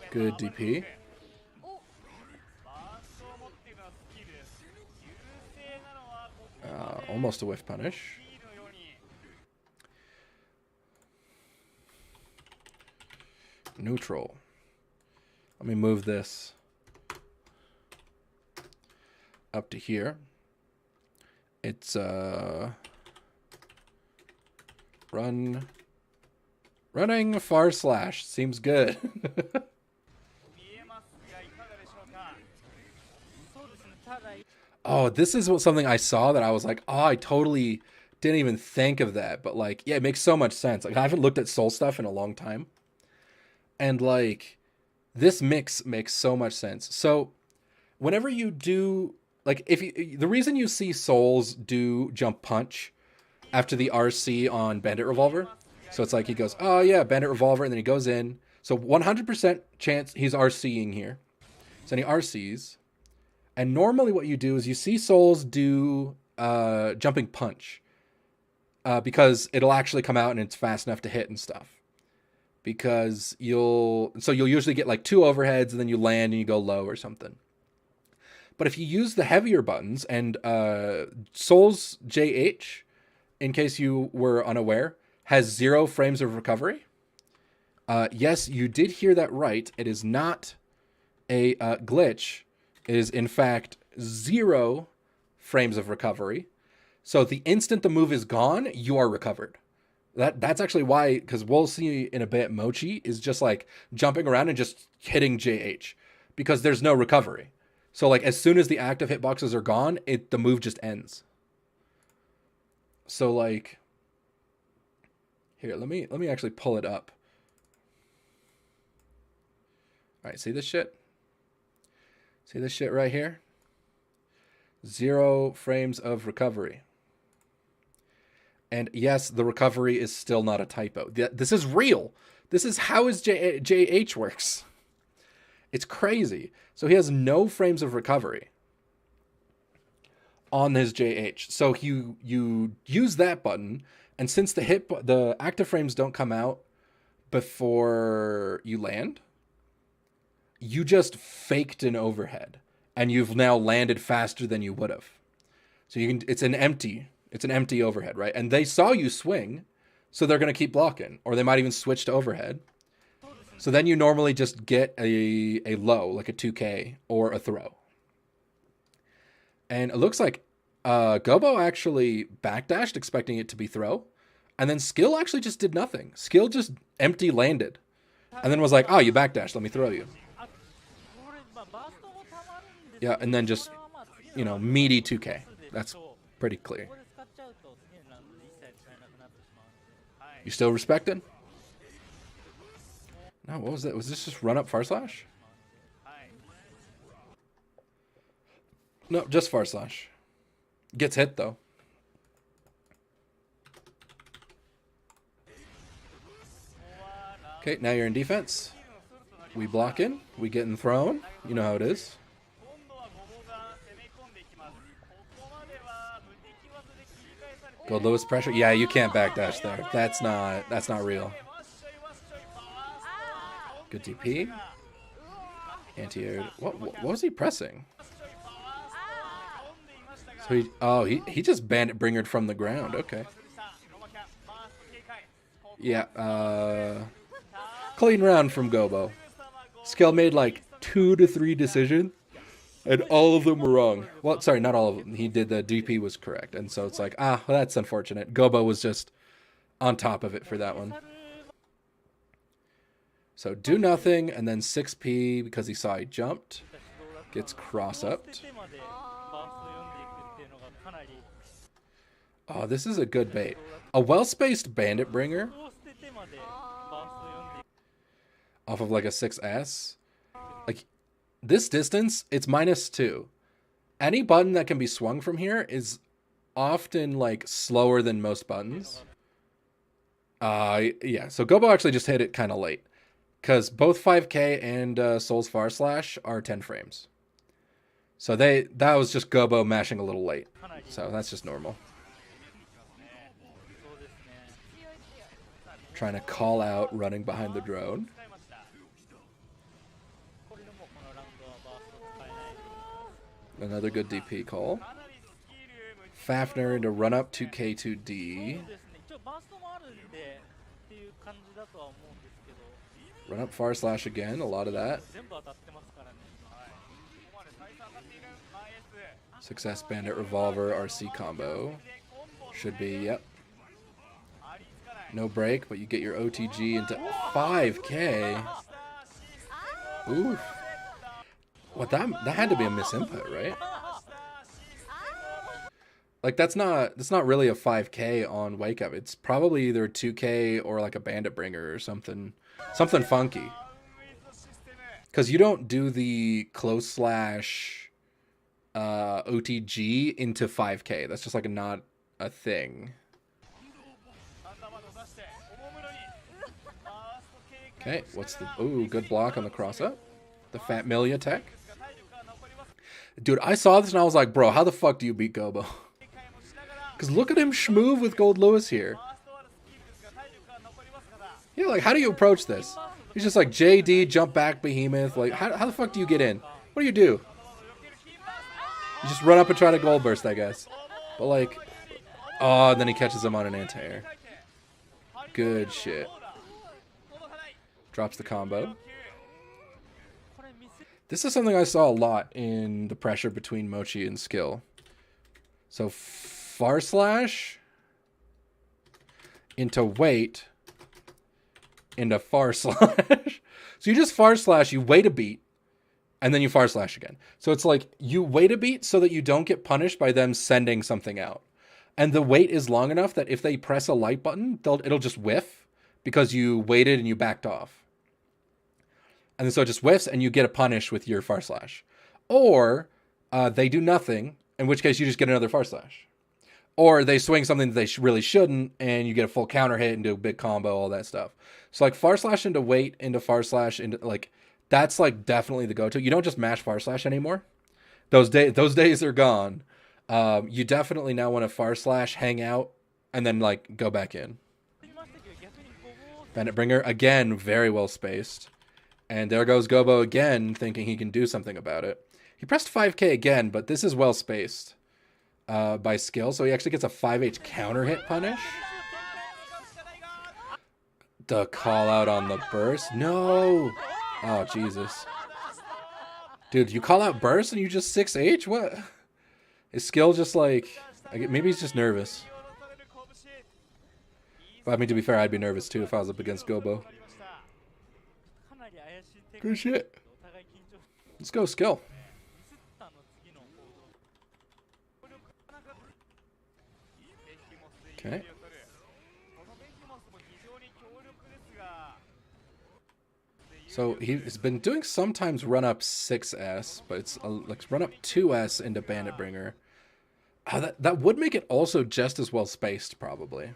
Good DP. Almost a whiff punish. Neutral. Let me move this up to here. It's running far slash seems good. Oh, this is something I saw that I was like, oh, I totally didn't even think of that. But like, yeah, it makes so much sense. Like, I haven't looked at soul stuff in a long time. And like, this mix makes so much sense. So whenever you do like if you, the reason you see Souls do jump punch after the RC on Bandit Revolver, so it's like he goes, oh yeah, Bandit Revolver, and then he goes in. So 100% chance he's RCing here. So then he RCs, and normally what you do is you see Souls do jumping punch because it'll actually come out and it's fast enough to hit and stuff. Because you'll usually get like 2 overheads and then you land and you go low or something. But if you use the heavier buttons and Souls JH, in case you were unaware, has 0 frames of recovery. Yes, you did hear that right. It is not a glitch. It is in fact 0 frames of recovery. So the instant the move is gone, you are recovered. That's actually why, because we'll see in a bit, Mochi is just like jumping around and just hitting JH because there's no recovery. So like as soon as the active hitboxes are gone, the move just ends. So like here, let me actually pull it up. All right, see this shit? See this shit right here? 0 frames of recovery. And yes, the recovery is still not a typo. This is real. This is how his JH works. It's crazy. So he has no frames of recovery on his JH. So you use that button, and since the active frames don't come out before you land, you just faked an overhead, and you've now landed faster than you would have. So it's an empty overhead, right? And they saw you swing, so they're going to keep blocking, or they might even switch to overhead. So then you normally just get a low, like a 2K or a throw. And it looks like Gobo actually backdashed, expecting it to be throw, and then Skill actually just did nothing. Skill just empty landed, and then was like, oh, you backdashed, let me throw you. Yeah, and then just, meaty 2K. That's pretty clear. You still respected? No, what was that? Was this just run up far slash? No, just far slash. Gets hit though. Okay, now you're in defense. We block in. We getting thrown. You know how it is. Go lowest pressure. Yeah, you can't backdash there. That's not real. Good DP. Anti-air. What was he pressing? So he just bandit bringered from the ground. Okay. Yeah. Clean round from Gobo. Skill made like 2 to 3 decisions, and all of them were wrong. Well, sorry, not all of them. He did, the DP was correct, and so it's like, well, that's unfortunate. Gobo was just on top of it for that one. So do nothing, and then 6P because he saw he jumped. Gets cross-upped. Oh, this is a good bait. A well-spaced bandit bringer off of like a 6S. Like, this distance, it's -2. Any button that can be swung from here is often like slower than most buttons. Yeah, so Gobo actually just hit it kind of late, because both 5K and Soul's Far Slash are 10 frames. So that was just Gobo mashing a little late. So that's just normal. Trying to call out running behind the drone. Another good DP call. Fafner into run up to K2D. Run up far slash again, a lot of that. Success Bandit Revolver RC combo. Should be, yep. No break, but you get your OTG into 5K. Oof. What, that had to be a misinput, right? Like, that's not really a 5K on Wake Up. It's probably either a 2K or like a Bandit Bringer or something funky. Because you don't do the close slash OTG into 5K. That's just like not a thing. Okay, what's the... Ooh, good block on the cross-up. The Fat Millia tech. Dude, I saw this and I was like, bro, how the fuck do you beat Gobo? Because look at him schmoove with Gold Lewis here. Yeah, like, how do you approach this? He's just like, JD, jump back, Behemoth. Like, how the fuck do you get in? What do you do? You just run up and try to gold burst, I guess. But, like... Oh, and then he catches him on an anti-air. Good shit. Drops the combo. This is something I saw a lot in the pressure between Mochi and Skill. So, far slash into weight into far slash. So you just far slash, you wait a beat, and then you far slash again. So it's like you wait a beat so that you don't get punished by them sending something out. And the wait is long enough that if they press a light button, it'll just whiff because you waited and you backed off. And then so it just whiffs and you get a punish with your far slash. Or they do nothing, in which case you just get another far slash. Or they swing something that they really shouldn't and you get a full counter hit and do a big combo, all that stuff. So like far slash into weight, into far slash, into like, that's like definitely the go-to. You don't just mash far slash anymore. Those days are gone. You definitely now want to far slash, hang out, and then like go back in. Bandit Bringer, again, very well spaced. And there goes Gobo again, thinking he can do something about it. He pressed 5K again, but this is well spaced by Skill. So he actually gets a 5H counter hit punish. The call out on the burst. No. Oh, Jesus. Dude, you call out burst and you just 6H? What? Is Skill just like... Maybe he's just nervous. But I mean, to be fair, I'd be nervous too if I was up against Gobo. Good shit. Let's go, Skill. Okay. So he's been doing sometimes run up 6S, but it's like run up 2S into Bandit Bringer. That would make it also just as well spaced, probably.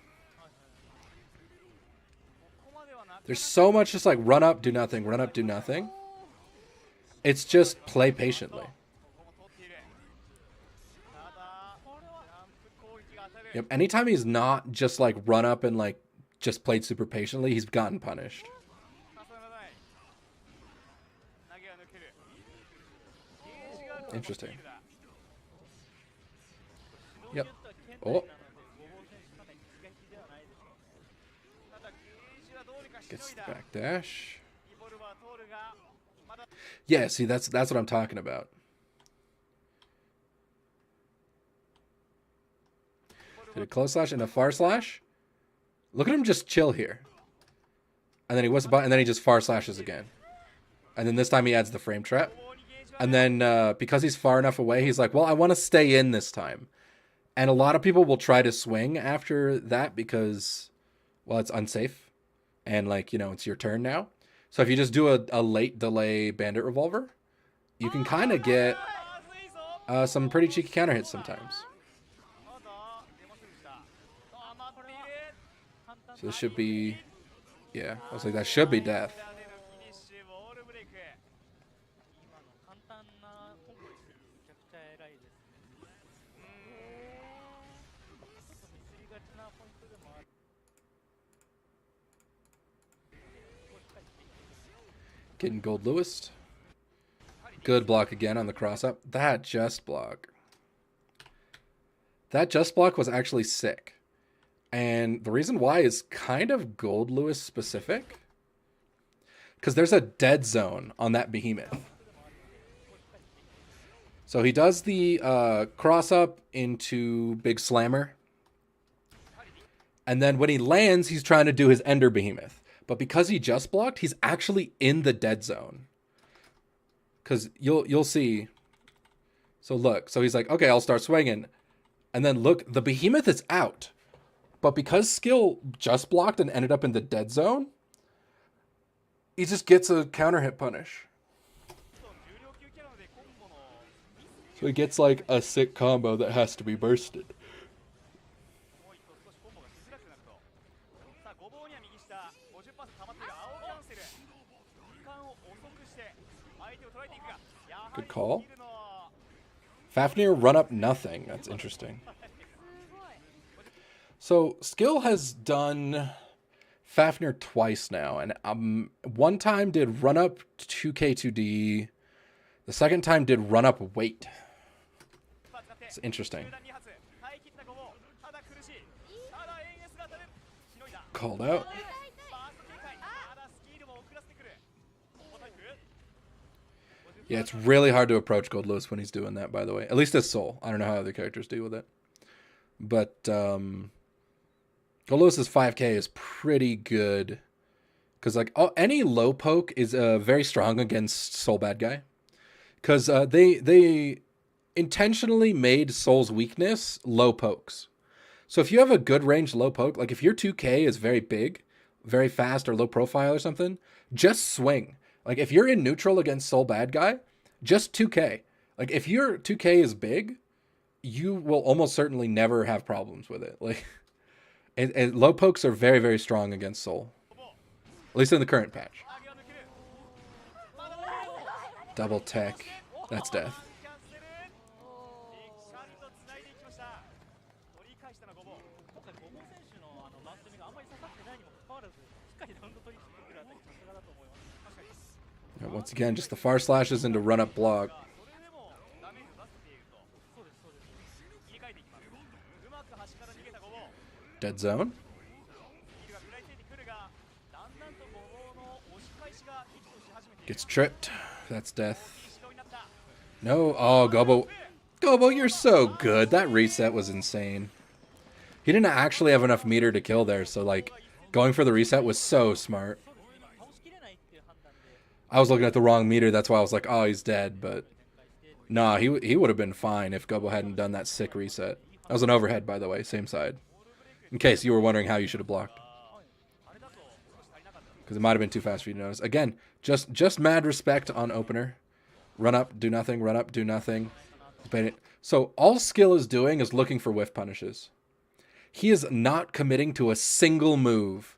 There's so much just like run up, do nothing, run up, do nothing. It's just play patiently. Yep. Anytime he's not just like run up and like just played super patiently, he's gotten punished. Interesting. Yep. Oh. Gets the back dash. Yeah, see, that's what I'm talking about. Did a close slash and a far slash. Look at him just chill here. And then he whistles, and then he just far slashes again. And then this time he adds the frame trap. And then because he's far enough away, he's like, well, I want to stay in this time. And a lot of people will try to swing after that because, well, it's unsafe. And, like, you know, it's your turn now. So if you just do a late delay Bandit Revolver, you can kind of get some pretty cheeky counter hits sometimes. So this should be, yeah, I was like, that should be death. Getting Gold Lewis. Good block again on the cross-up. That just block. That just block was actually sick. And the reason why is kind of Gold Lewis specific. Because there's a dead zone on that Behemoth. So he does the cross-up into Big Slammer. And then when he lands, he's trying to do his Ender Behemoth. But because he just blocked, he's actually in the dead zone. Because you'll see. So look. So he's like, okay, I'll start swinging. And then look, the Behemoth is out. But because Skill just blocked and ended up in the dead zone, he just gets a counter hit punish. So he gets like a sick combo that has to be bursted. Good call. Fafnir run up nothing. That's interesting. So Skill has done Fafnir twice now, and one time did run up 2K2D. The second time did run up weight. It's interesting. Called out. Yeah, it's really hard to approach Gold Lewis when he's doing that, by the way. At least as Soul. I don't know how other characters deal with it. But Gold Lewis's 5K is pretty good. Because like any low poke is very strong against Soul Bad Guy. Because they intentionally made Soul's weakness low pokes. So if you have a good range low poke, like if your 2K is very big, very fast, or low profile or something, just swing. Like, if you're in neutral against Soul Bad Guy, just 2K. Like, if your 2K is big, you will almost certainly never have problems with it. Like, and low pokes are very, very strong against Soul. At least in the current patch. Double tech. That's death. Once again, just the far slashes into run-up block. Dead zone. Gets tripped. That's death. No. Oh, Gobo. Gobo, you're so good. That reset was insane. He didn't actually have enough meter to kill there, so, like, going for the reset was so smart. I was looking at the wrong meter, that's why I was like, oh, he's dead, but nah, he would have been fine if Gobo hadn't done that sick reset. That was an overhead, by the way, same side. In case you were wondering how you should have blocked. Because it might have been too fast for you to notice. Again, just mad respect on opener. Run up, do nothing, run up, do nothing. So all Skill is doing is looking for whiff punishes. He is not committing to a single move.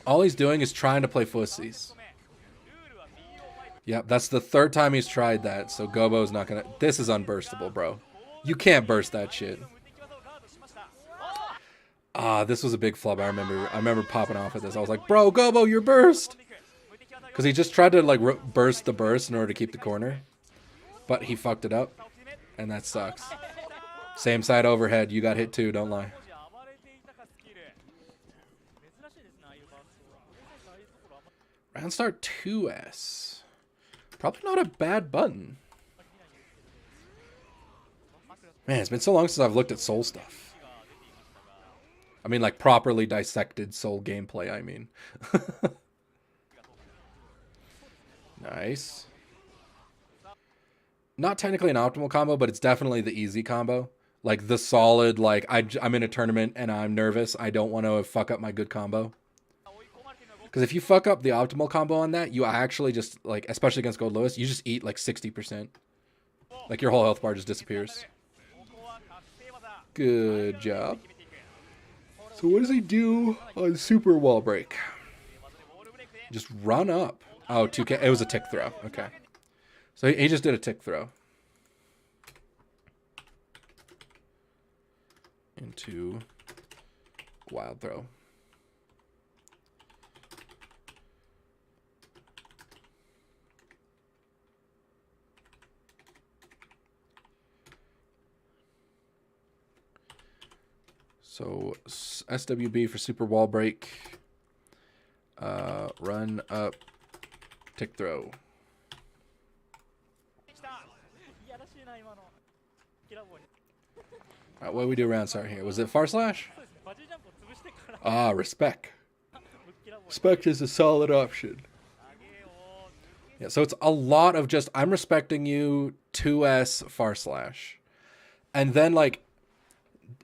All he's doing is trying to play fussies. Yep, that's the third time he's tried that, so Gobo's not gonna... This is unburstable, bro. You can't burst that shit. Ah, this was a big flub. I remember popping off at this. I was like, bro, Gobo, you're burst! Because he just tried to, like, burst the burst in order to keep the corner. But he fucked it up, and that sucks. Same side overhead. You got hit too, don't lie. Round start 2S. Probably not a bad button. Man, it's been so long since I've looked at Soul stuff. I mean, like, properly dissected Soul gameplay, I mean. Nice. Not technically an optimal combo, but it's definitely the easy combo. Like, the solid, like, I'm in a tournament and I'm nervous. I don't want to fuck up my good combo. Because if you fuck up the optimal combo on that, you actually just, like, especially against Gold Lewis, you just eat, like, 60%. Like, your whole health bar just disappears. Good job. So what does he do on super wall break? Just run up. Oh, 2K. It was a tick throw. Okay. So he just did a tick throw. Into wild throw. So SWB for super wall break. Run up, tick throw. Alright, what do we do round start here? Was it far slash? Ah, respect. Respect is a solid option. Yeah, so it's a lot of just, I'm respecting you, 2S far slash. And then, like,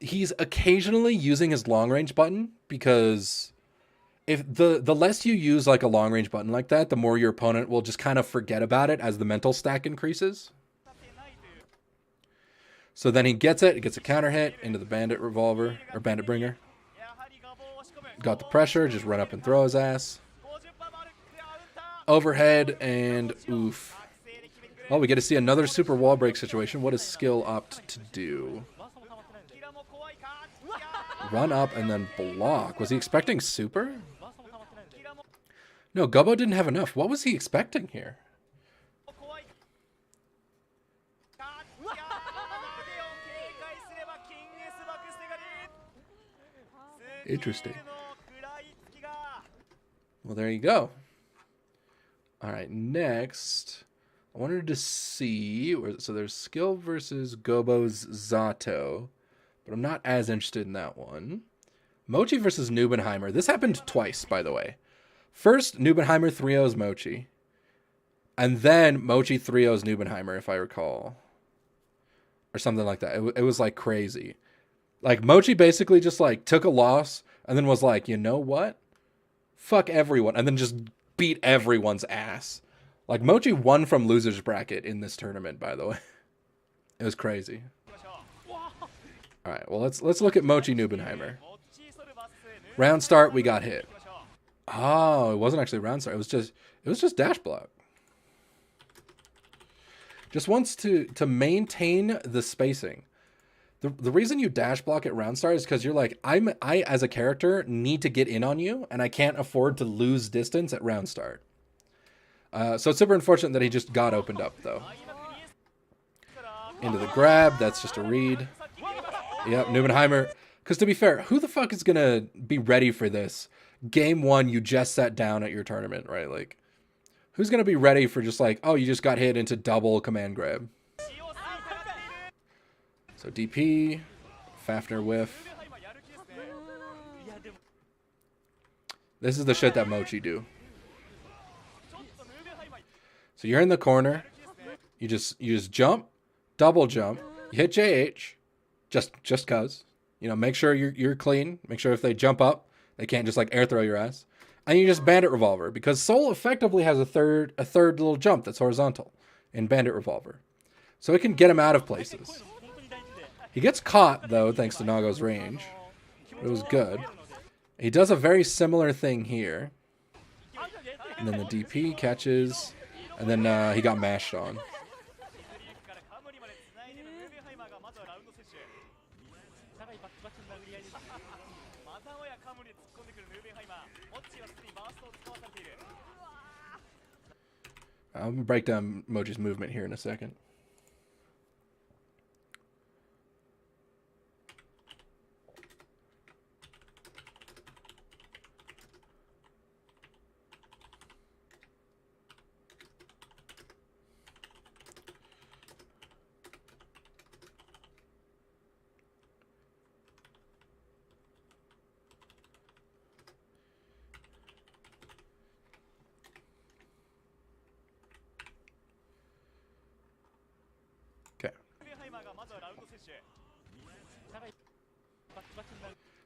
he's occasionally using his long range button because if the less you use like a long range button like that, the more your opponent will just kind of forget about it as the mental stack increases. So then he gets it. He gets a counter hit into the bandit revolver or bandit bringer. Got the pressure. Just run up and throw his ass. Overhead and oof. Oh, we get to see another super wall break situation. What does skill opt to do? Run up and then block. Was he expecting super? No, Gubbo didn't have enough. What was he expecting here? Interesting. Well, there you go. All right, next, I wanted to see, so there's skill versus Gobo's Zato, but I'm not as interested in that one. Mochi versus Nubenheimer. This happened twice, by the way. First, Nubenheimer 3-0's Mochi, and then Mochi 3-0's Nubenheimer, if I recall, or something like that. It was like crazy. Like Mochi basically just like took a loss and then was like, you know what? Fuck everyone, and then just beat everyone's ass. Like Mochi won from loser's bracket in this tournament, by the way. It was crazy. All right, well let's look at Mochi Nubenheimer. Round start, we got hit. Oh, it wasn't actually round start. It was just dash block. Just wants to maintain the spacing. The reason you dash block at round start is because you're like, I as a character need to get in on you, and I can't afford to lose distance at round start. So it's super unfortunate that he just got opened up, though. Into the grab, that's just a read. Yep, Nubenheimer. Because to be fair, who the fuck is going to be ready for this? Game one, you just sat down at your tournament, right? Like, who's going to be ready for just like, oh, you just got hit into double command grab? So DP, Fafnir whiff. This is the shit that Mochi do. So you're in the corner. You just jump, double jump. You hit JH, just cause. You know, make sure you're clean. Make sure if they jump up, they can't just like air throw your ass. And you just bandit revolver because Soul effectively has a third little jump that's horizontal in bandit revolver, so it can get him out of places. He gets caught, though, thanks to Nago's range. It was good. He does a very similar thing here. And then the DP catches, and then he got mashed on. I'm going to break down Mochi's movement here in a second.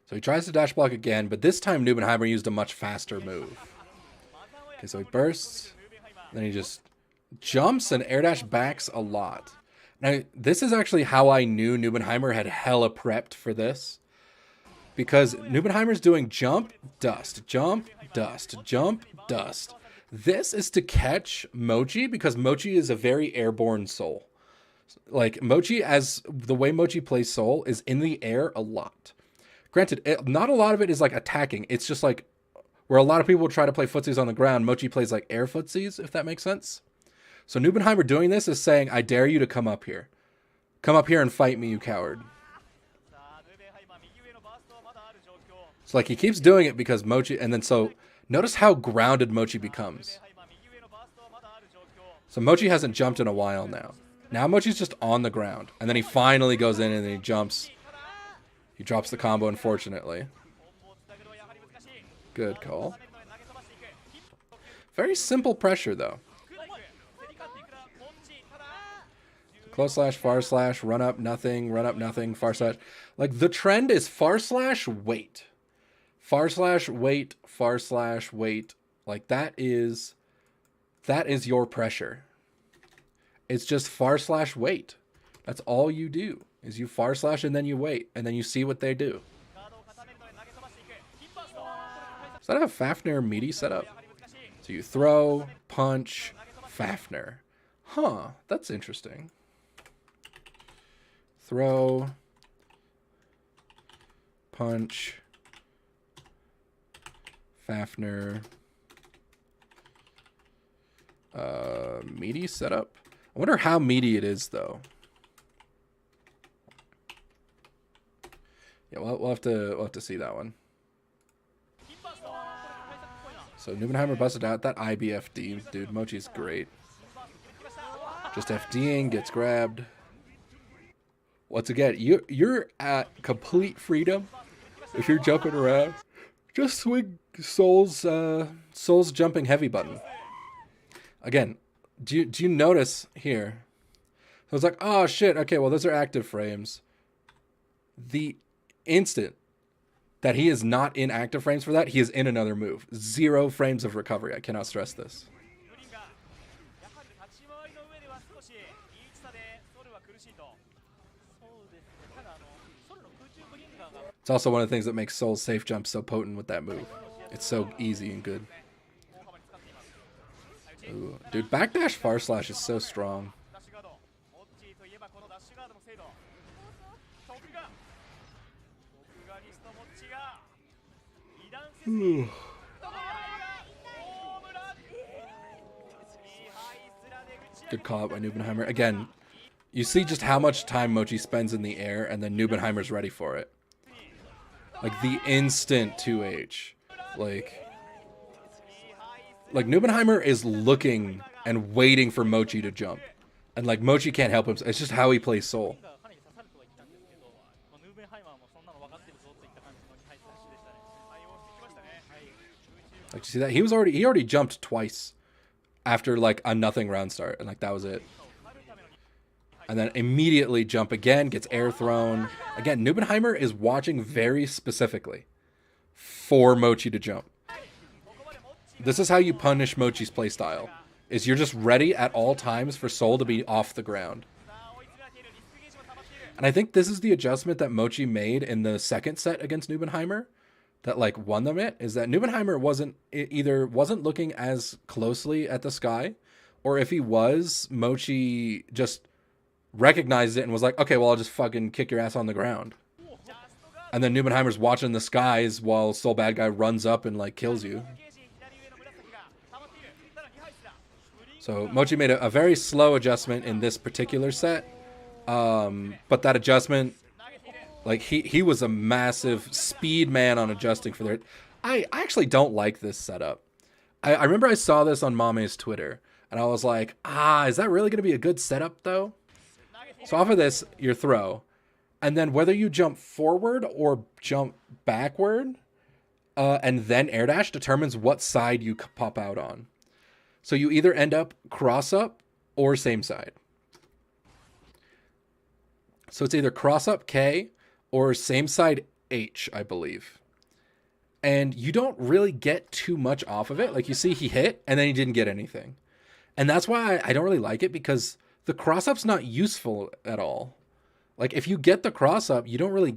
So he tries to dash block again, but this time Nubenheimer used a much faster move. Okay, so he bursts, then he just jumps and air dash backs a lot. Now, this is actually how I knew Nubenheimer had hella prepped for this. Because Nubenheimer's doing jump, dust, jump, dust, jump, dust. This is to catch Mochi because Mochi is a very airborne soul. Like, Mochi, as the way Mochi plays Soul, is in the air a lot. Granted, not a lot of it is, like, attacking. It's just, like, where a lot of people try to play footsies on the ground, Mochi plays, like, air footsies, if that makes sense. So Nubenheimer doing this is saying, I dare you to come up here. Come up here and fight me, you coward. So, like, he keeps doing it because Mochi... And then, so, notice how grounded Mochi becomes. So Mochi hasn't jumped in a while now. Now Mochi's just on the ground. And then he finally goes in and then he jumps. He drops the combo, unfortunately. Good call. Very simple pressure, though. Close slash, far slash, run up, nothing, far slash. Like, the trend is far slash, wait. Wait, wait. Like that is your pressure. It's just /wait. That's all you do is you / and then you wait and then you see what they do. Does that have Fafnir meaty setup? So you throw, punch, Fafnir. Huh, that's interesting. Throw, punch, Fafnir. Meaty setup. I wonder how meaty it is though. Yeah, we'll have to see that one. So Nubenheimer busted out that IBFD, dude. Mochi's great. Just FDing, gets grabbed. Once again, you're at complete freedom if you're jumping around. Just swing Soul's jumping heavy button. Again, do you notice here? So it's like, oh shit, okay, well those are active frames. The instant that he is not in active frames for that, he is in another move. 0 frames of recovery. I cannot stress this. It's also one of the things that makes Soul's safe jump so potent with that move. It's so easy and good. Ooh, dude, backdash / is so strong. Good call out by Nubenheimer. Again, you see just how much time Mochi spends in the air, and then Nubenheimer's ready for it. Like the instant 2H. Like Nubenheimer is looking and waiting for Mochi to jump. And like Mochi can't help him. It's just how he plays Soul. Like, you see that? He already jumped twice after like a nothing round start, and like that was it. And then immediately jump again, gets air thrown. Again, Nubenheimer is watching very specifically for Mochi to jump. This is how you punish Mochi's playstyle. Is you're just ready at all times for Soul to be off the ground. And I think this is the adjustment that Mochi made in the second set against Nubenheimer that like won them it, is that Nubenheimer wasn't looking as closely at the sky, or if he was, Mochi just recognized it and was like, okay, well, I'll just fucking kick your ass on the ground. And then Nubenheimer's watching the skies while Soul Bad Guy runs up and like kills you. So Mochi made a very slow adjustment in this particular set. But that adjustment, like he was a massive speed man on adjusting for that. I actually don't like this setup. I remember I saw this on Mame's Twitter and I was like, is that really going to be a good setup though? So off of this, your throw, and then whether you jump forward or jump backward, and then air dash determines what side you pop out on. So you either end up cross up or same side. So it's either cross up K or same side H, I believe. And you don't really get too much off of it. Like you see he hit and then he didn't get anything. And that's why I don't really like it, because the cross up's not useful at all. Like if you get the cross up, you don't really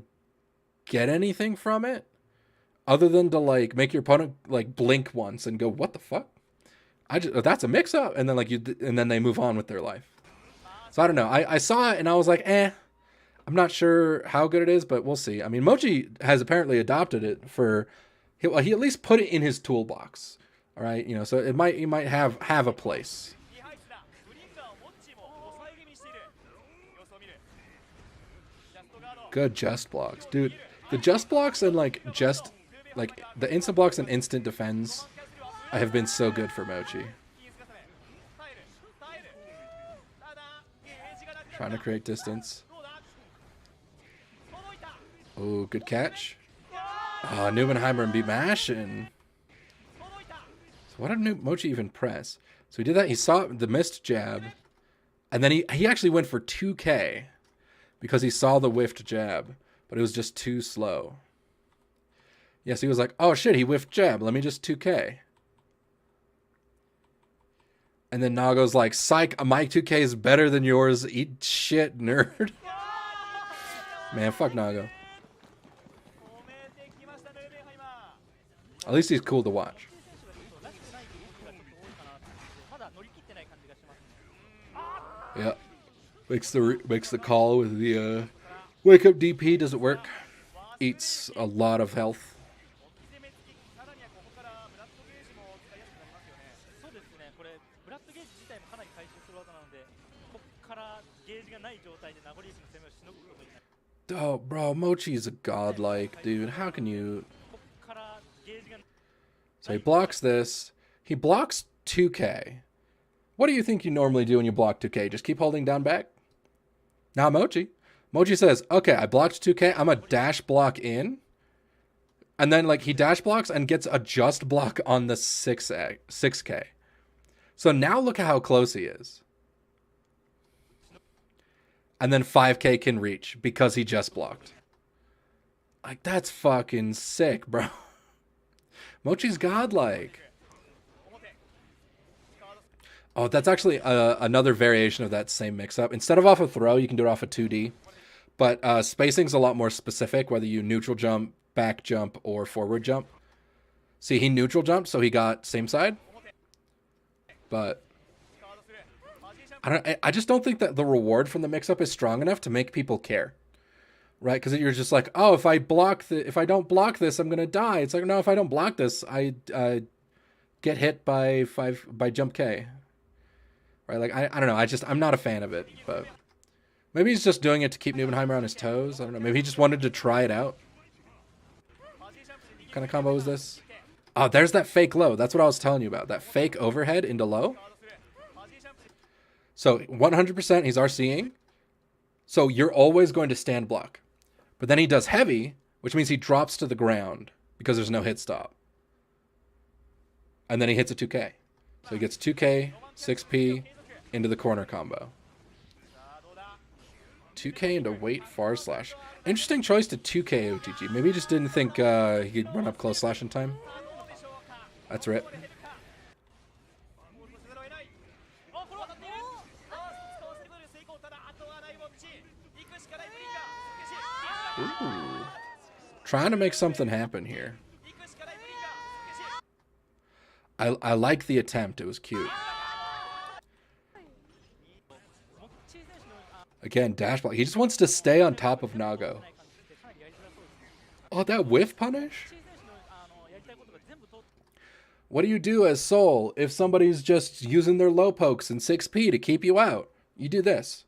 get anything from it other than to like make your opponent like blink once and go, what the fuck? That's a mix up. And then they move on with their life. So I don't know. I saw it and I was like, I'm not sure how good it is, but we'll see. I mean, Mochi has apparently adopted it he at least put it in his toolbox. All right. You know, so it might have a place. Good just blocks, dude. The just blocks and like the instant blocks and instant defense have been so good for Mochi. Trying to create distance. Oh, good catch. Nubenheimer and be mashing. So what did Mochi even press? So he did that. He saw the missed jab, and then he actually went for 2K because he saw the whiffed jab, but it was just too slow. Yes, he was like, oh shit, he whiffed jab. Let me just 2K. And then Nago's like, psych, my 2K is better than yours. Eat shit, nerd. Man, fuck Nago. At least he's cool to watch. Yeah. Makes the call with the wake up DP. Does it work? Eats a lot of health. Oh, bro, Mochi is a godlike, dude. How can you... So he blocks this. He blocks 2K. What do you think you normally do when you block 2K? Just keep holding down back? Now Mochi. Mochi says, okay, I blocked 2K. I'm a dash block in. And then, like, he dash blocks and gets a just block on the 6K. So now look at how close he is. And then 5K can reach because he just blocked. Like, that's fucking sick, bro. Mochi's godlike. Oh, that's actually another variation of that same mix-up. Instead of off a throw, you can do it off a 2D. But spacing's a lot more specific, whether you neutral jump, back jump, or forward jump. See, he neutral jumped, so he got same side. But... I just don't think that the reward from the mix-up is strong enough to make people care, right? Because you're just like, oh, if I don't block this, I'm gonna die. It's like, no, if I don't block this, I get hit by jump K, right? Like I don't know. I'm not a fan of it, but maybe he's just doing it to keep Nubenheimer on his toes. I don't know. Maybe he just wanted to try it out. What kind of combo is this? Oh, there's that fake low. That's what I was telling you about. That fake overhead into low. So 100% he's RCing. So you're always going to stand block. But then he does heavy, which means he drops to the ground because there's no hit stop. And then he hits a 2K. So he gets 2K, 6P into the corner combo. 2K into weight far slash. Interesting choice to 2K OTG. Maybe he just didn't think he could run up close slash in time. That's right. Ooh. Trying to make something happen here. I like the attempt. It was cute. Again, dash block. He just wants to stay on top of Nago. Oh, that whiff punish? What do you do as Soul if somebody's just using their low pokes and 6P to keep you out? You do this.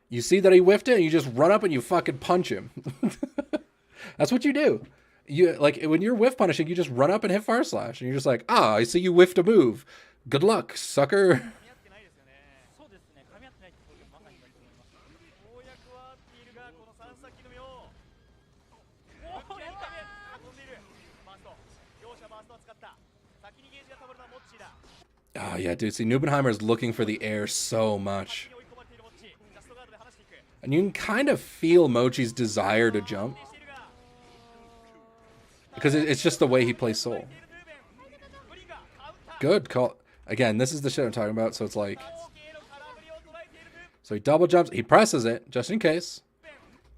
You see that he whiffed it, and you just run up and you fucking punch him. That's what you do. You like when you're whiff punishing, you just run up and hit far slash, and you're just like, I see you whiffed a move. Good luck, sucker. Oh yeah, dude. See, Nubenheimer is looking for the air so much. And you can kind of feel Mochi's desire to jump. Because it's just the way he plays Soul. Good call. Again, this is the shit I'm talking about, so it's like... So he double jumps, he presses it, just in case.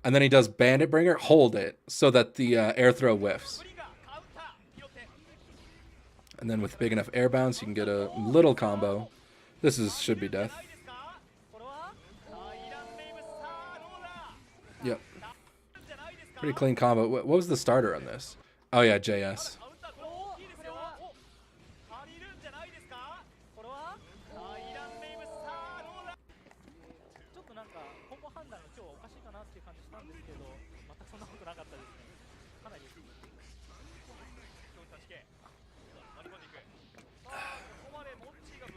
And then he does Bandit Bringer, hold it, so that the air throw whiffs. And then with big enough air bounce, you can get a little combo. Should be death. Yep. Pretty clean combo. What was the starter on this? Oh yeah, JS.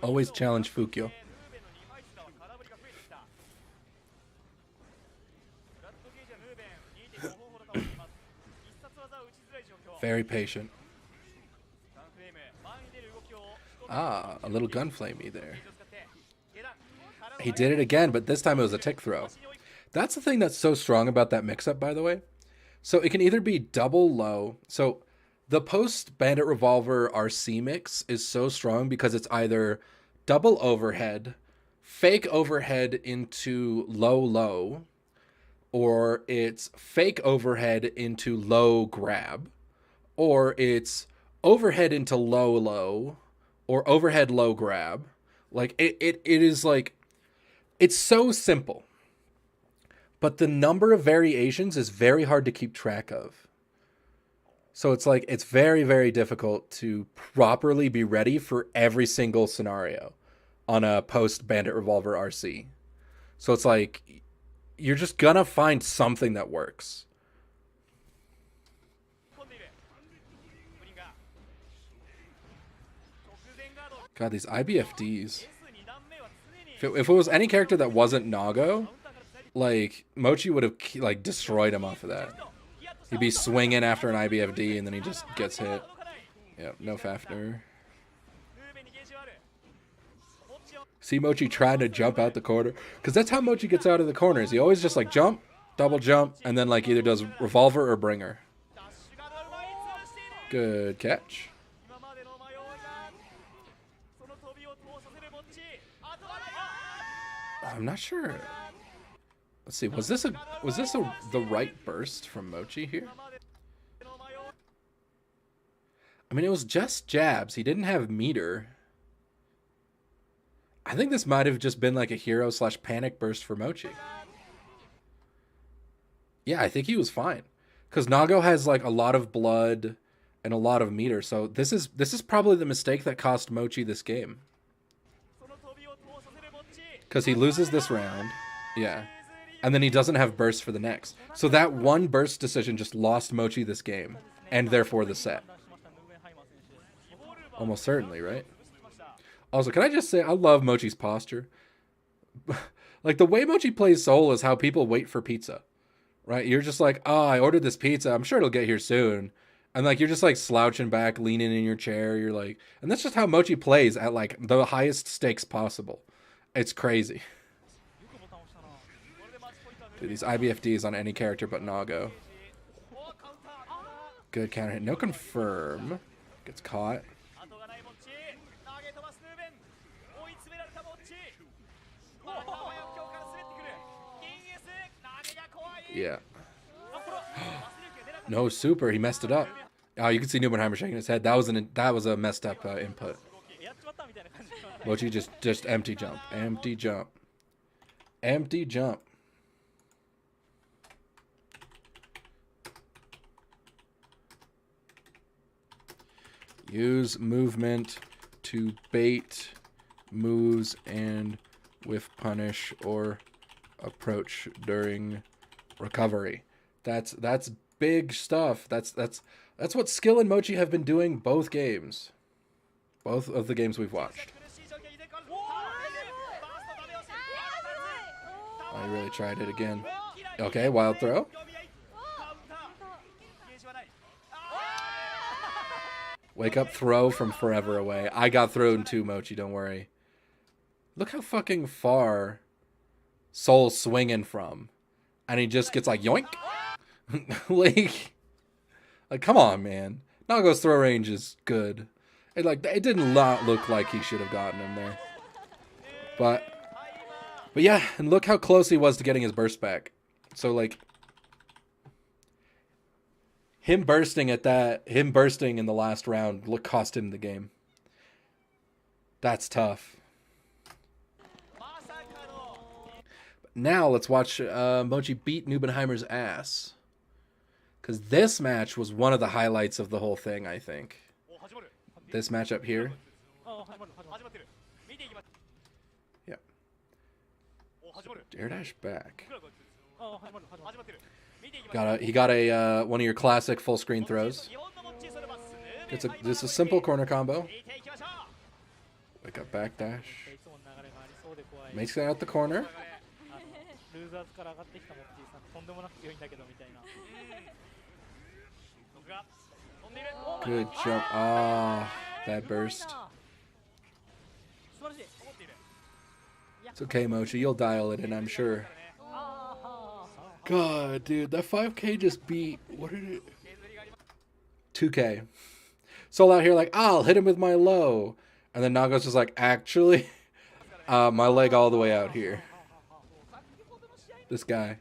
Always challenge Fukyo. Very patient. Ah, a little gun flamey there. He did it again, but this time it was a tick throw. That's the thing that's so strong about that mix-up, by the way. So it can either be double low. So the post Bandit Revolver RC mix is so strong because it's either double overhead, fake overhead into low low, or it's fake overhead into low grab, or it's overhead into low low, or overhead low grab. Like it is like, it's so simple. But the number of variations is very hard to keep track of. So it's like, it's very, very difficult to properly be ready for every single scenario on a post Bandit Revolver RC. So it's like, you're just gonna find something that works. God, these IBFDs. If it was any character that wasn't Nago, like, Mochi would have, like, destroyed him off of that. He'd be swinging after an IBFD, and then he just gets hit. Yep, no Fafnir. See Mochi trying to jump out the corner. Because that's how Mochi gets out of the corners. He always just, like, jump, double jump, and then, like, either does Revolver or Bringer. Good catch. I'm not sure. Let's see. Was this the right burst from Mochi here? I mean, it was just jabs. He didn't have meter. I think this might have just been like a hero / panic burst for Mochi. Yeah, I think he was fine. Because Nago has like a lot of blood and a lot of meter. So this is probably the mistake that cost Mochi this game. Because he loses this round. Yeah. And then he doesn't have burst for the next. So that one burst decision just lost Mochi this game. And therefore the set. Almost certainly, right? Also, can I just say, I love Mochi's posture. Like, the way Mochi plays Soul is how people wait for pizza. Right? You're just like, oh, I ordered this pizza. I'm sure it'll get here soon. And, like, you're just, like, slouching back, leaning in your chair. You're like... And that's just how Mochi plays at, like, the highest stakes possible. It's crazy. Dude, these IBFDs on any character but Nago. Good counter hit. No confirm. Gets caught. Yeah. No super. He messed it up. Oh, you can see Nubenheimer shaking his head. That was a messed up input. Mochi just empty jump. Empty jump. Empty jump. Use movement to bait moves and whiff punish or approach during recovery. That's big stuff. That's what Skill and Mochi have been doing both games. Both of the games we've watched. I really tried it again. Okay, wild throw. Wake up throw from forever away. I got thrown too, Mochi, don't worry. Look how fucking far Soul's swinging from. And he just gets like, yoink. like, come on, man. Nago's throw range is good. It did not look like he should have gotten him there. But yeah, and look how close he was to getting his burst back. So, like, him bursting in the last round cost him the game. That's tough. But now let's watch Mochi beat Nubenheimer's ass. Because this match was one of the highlights of the whole thing, I think. This matchup here. Yeah. Air dash back. He got a one of your classic full screen throws. It's just a simple corner combo. Wake up back dash. Makes it out the corner. Good jump. Ah, that burst. It's okay, Mochi. You'll dial it in, I'm sure. God, dude, that 5K just beat, what did it? 2K. Soul out here like, I'll hit him with my low. And then Naga's just like, actually, my leg all the way out here. This guy.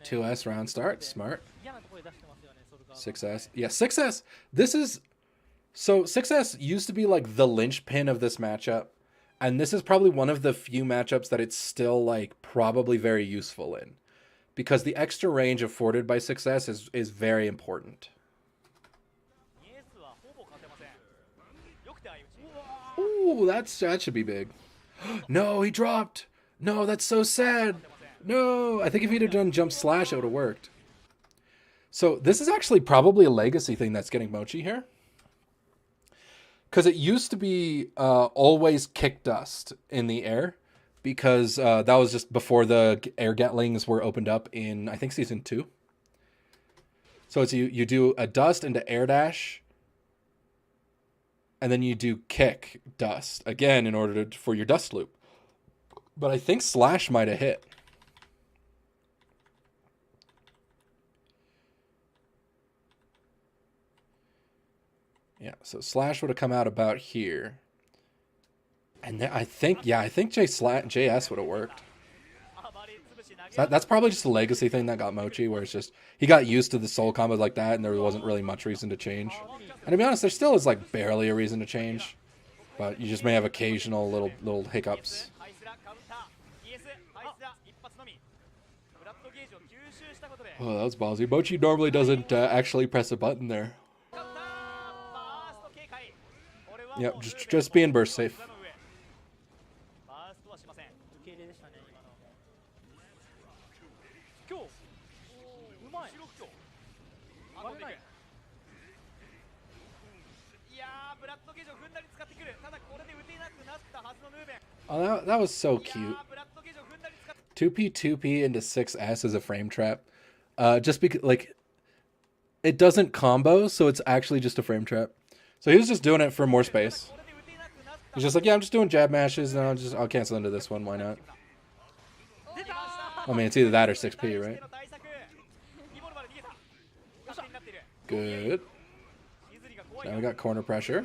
2S round start, smart. 6S. Yeah, 6S. This is... So 6S used to be like the linchpin of this matchup. And this is probably one of the few matchups that it's still like probably very useful in. Because the extra range afforded by 6S is very important. Ooh, that should be big. No, he dropped. No, that's so sad. No, I think if he'd have done jump slash, it would have worked. So this is actually probably a legacy thing that's getting Mochi here. Because it used to be always kick dust in the air. Because that was just before the air gatlings were opened up in, I think, season 2. So it's you do a dust into air dash. And then you do kick dust again in order for your dust loop. But I think slash might have hit. Yeah, so slash would have come out about here. And then I think JS would have worked. So that's probably just a legacy thing that got Mochi, where it's just, he got used to the soul combos like that, and there wasn't really much reason to change. And to be honest, there still is like barely a reason to change. But you just may have occasional little hiccups. Oh, that was ballsy. Mochi normally doesn't actually press a button there. Yep, just being burst safe. Oh, that was so cute. 2P into 6S is a frame trap. Just because, like, it doesn't combo, so it's actually just a frame trap. So he was just doing it for more space. He's just like, yeah, I'm just doing jab mashes, and I'll cancel into this one. Why not? I mean, it's either that or 6P, right? Good. Now we got corner pressure.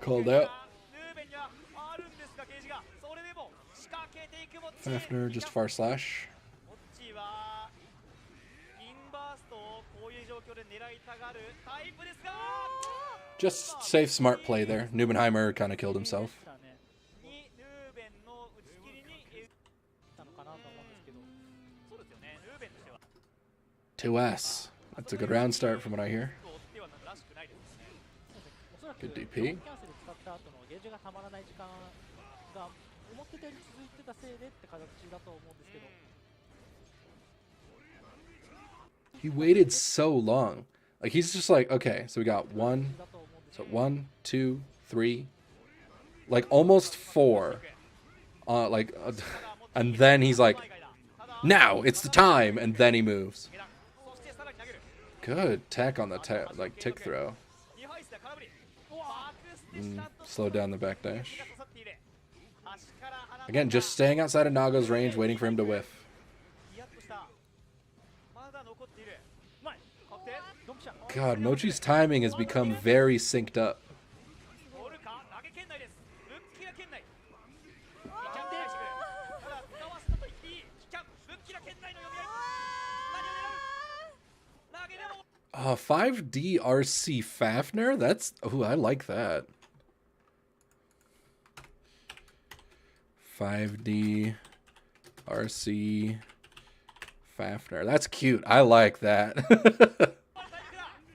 Called out. Fafner just far slash. Just safe, smart play there. Nubenheimer kind of killed himself. 2S. That's a good round start from what I hear. Good DP. He waited so long. Like, he's just like, okay, so we got 1, 2, 3, like almost 4. And then he's like, now it's the time, and then he moves. Good tech on the tick throw. Slow down the backdash. Again, just staying outside of Naga's range, waiting for him to whiff. God, Mochi's timing has become very synced up. Oh, 5D RC Fafner? That's... Oh, I like that. 5D RC Fafner. That's cute. I like that.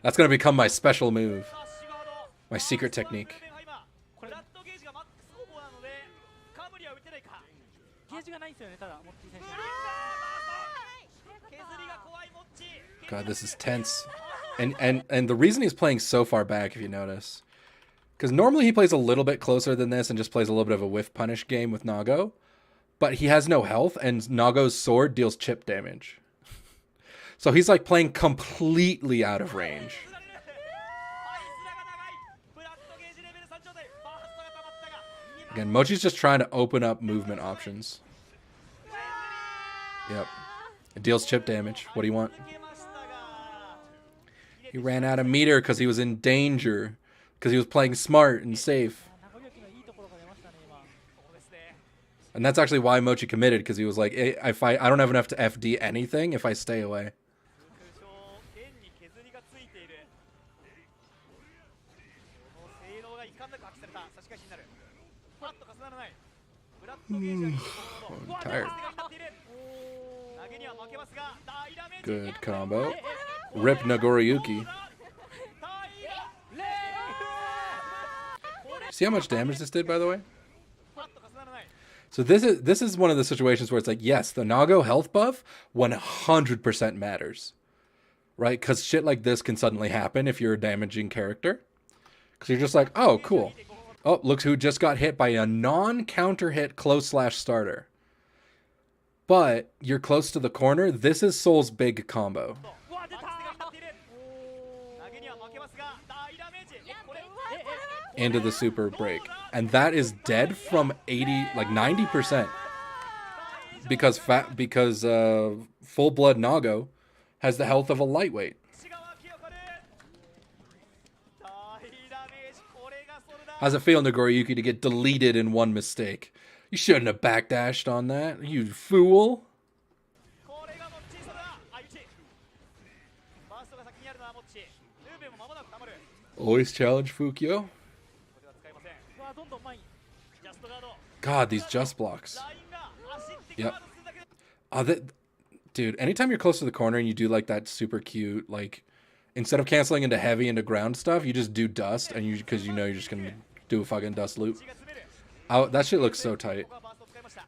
That's going to become my special move. My secret technique. God, this is tense. And the reason he's playing so far back, if you notice, because normally he plays a little bit closer than this and just plays a little bit of a whiff punish game with Nago. but he has no health, and Nago's sword deals chip damage. So he's like playing completely out of range. Again, Mochi's just trying to open up movement options. Yep. It deals chip damage. What do you want? He ran out of meter because he was in danger. Because he was playing smart and safe. And that's actually why Mochi committed, because he was like, I don't have enough to FD anything if I stay away. I'm tired. Good combo. Rip Nagoriyuki. See how much damage this did, by the way? So this is one of the situations where it's like, yes, the Nago health buff 100% matters. Right? Because shit like this can suddenly happen if you're a damaging character. Because you're just like, oh, cool. Oh, look who just got hit by a non-counter hit close/starter. But you're close to the corner. This is Soul's big combo. Into the super break. And that is dead from 90%. Because full blood Nago has the health of a lightweight. How's it feel, Nagoriyuki, to get deleted in one mistake? You shouldn't have backdashed on that, you fool. Always challenge Fukyo. God, these just blocks. Yep. Dude, anytime you're close to the corner and you do like that super cute, like, instead of canceling into heavy into ground stuff, you just do dust, and because you know you're just gonna do a fucking dust loop. Oh, that shit looks so tight.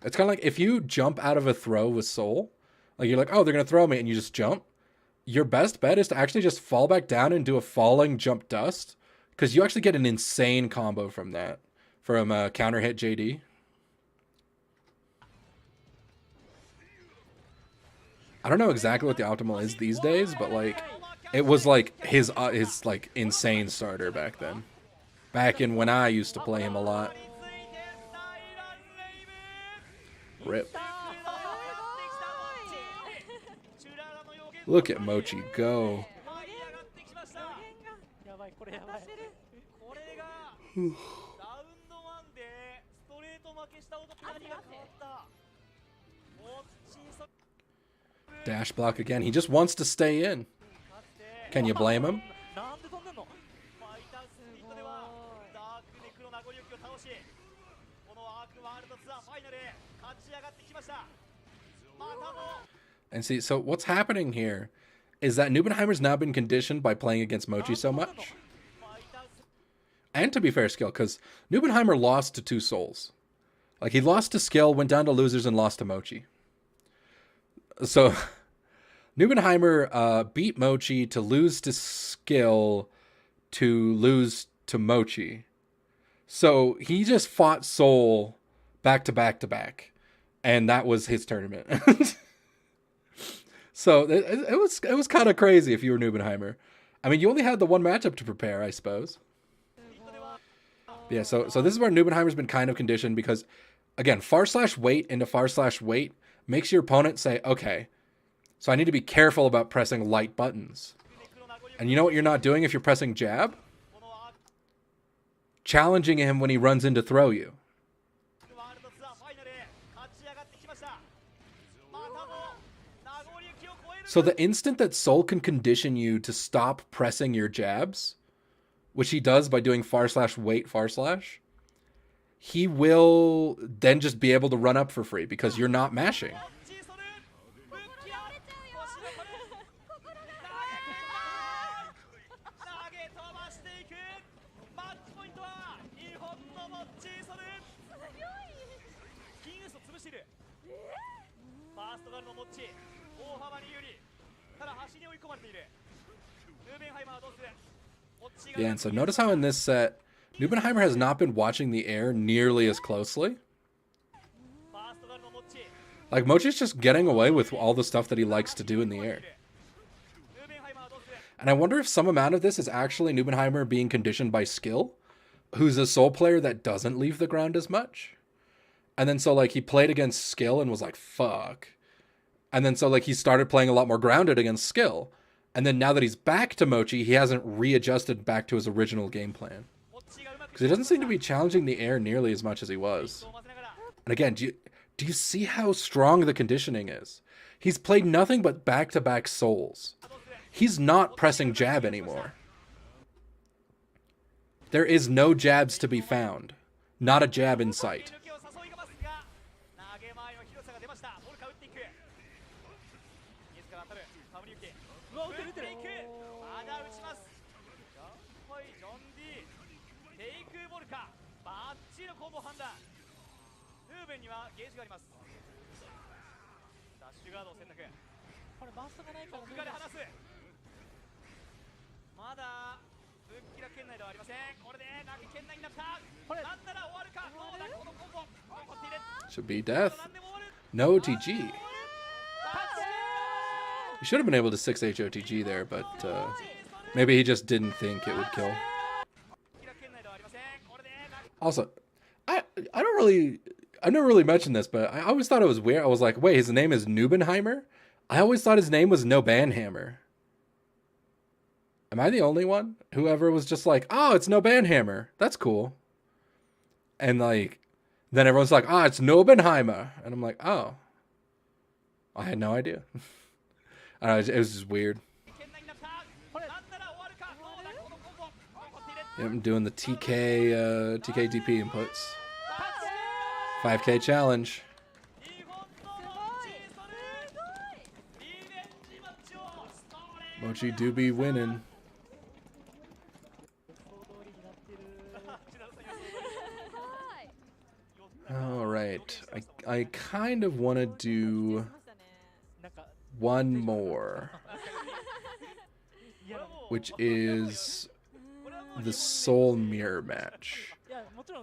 It's kind of like if you jump out of a throw with Soul, like you're like, oh, they're gonna throw me, and you just jump. Your best bet is to actually just fall back down and do a falling jump dust, because you actually get an insane combo from that, from counter hit JD. I don't know exactly what the optimal is these days, but like, it was like his like insane starter back then. Back in when I used to play him a lot. Rip. Look at Mochi go. Dash block again. He just wants to stay in. Can you blame him? And see, so what's happening here is that Nubenheimer's now been conditioned by playing against Mochi so much. And to be fair, skill, because Nubenheimer lost to 2 souls. Like, he lost to skill, went down to losers, and lost to Mochi. So, Nubenheimer beat Mochi to lose to skill to lose to Mochi. So, he just fought Soul back to back to back. And that was his tournament. So, it was kind of crazy if you were Nubenheimer. I mean, you only had the one matchup to prepare, I suppose. Yeah, so this is where Nubenheimer's been kind of conditioned because, again, far/wait into far/wait makes your opponent say, okay, so I need to be careful about pressing light buttons. And you know what you're not doing if you're pressing jab? Challenging him when he runs in to throw you. So the instant that Soul can condition you to stop pressing your jabs, which he does by doing far/wait /, he will then just be able to run up for free because you're not mashing. Yeah, and so notice how in this set, Nubenheimer has not been watching the air nearly as closely. Like, Mochi's just getting away with all the stuff that he likes to do in the air. And I wonder if some amount of this is actually Nubenheimer being conditioned by Skill, who's a Soul player that doesn't leave the ground as much. And then so, like, he played against Skill and was like, fuck. And then so, like, he started playing a lot more grounded against Skill. And then now that he's back to Mochi, he hasn't readjusted back to his original game plan. Because he doesn't seem to be challenging the air nearly as much as he was. And again, do you see how strong the conditioning is? He's played nothing but back-to-back Souls. He's not pressing jab anymore. There is no jabs to be found. Not a jab in sight. Should be death. No OTG. You should have been able to 6H OTG there, but maybe he just didn't think it would kill. Also, I've never really mentioned this, but I always thought it was weird. I was like, wait, his name is Nubenheimer? I always thought his name was No Banhammer. Am I the only one who ever was just like, oh, it's No Banhammer? That's cool. And like, then everyone's like, ah, it's Nubenheimer. And I'm like, oh. I had no idea. I don't know, it was just weird. Yeah, I'm doing the TK DP inputs. 5K challenge. Mochi do be winning. All right, I kind of want to do one more, which is the Soul Mirror match.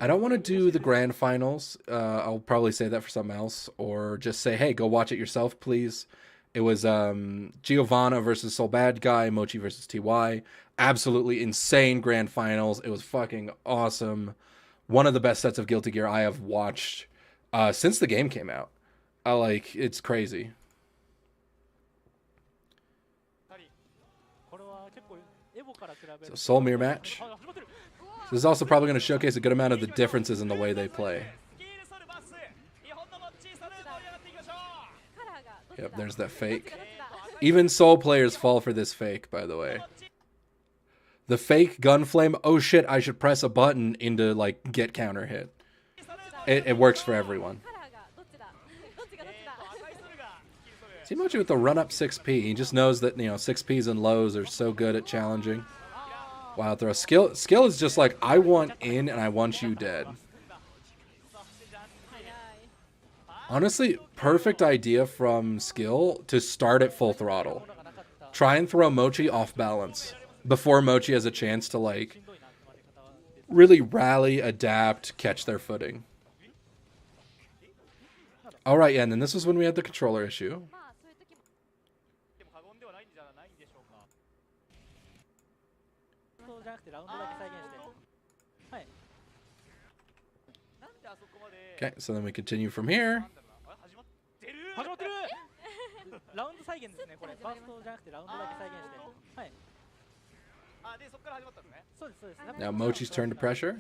I don't want to do the grand finals. I'll probably say that for something else, or just say, hey, go watch it yourself, please. It was Giovanna versus Soul Bad Guy, Mochi versus TY. Absolutely insane grand finals. It was fucking awesome. One of the best sets of Guilty Gear I have watched since the game came out. It's crazy. So Soul Mirror match. This is also probably going to showcase a good amount of the differences in the way they play. Yep, there's that fake. Even Soul players fall for this fake, by the way. The fake gun flame, oh shit, I should press a button into, like, get counter hit. It works for everyone. See Mochi with the run-up 6P. He just knows that, 6Ps and lows are so good at challenging. Wow, throw. Skill is just like, I want in and I want you dead. Honestly, perfect idea from Skill to start at full throttle. Try and throw Mochi off balance before Mochi has a chance to, like, really rally, adapt, catch their footing. Alright, yeah, and then this was when we had the controller issue. Okay, so then we continue from here. Now Mochi's turn to pressure.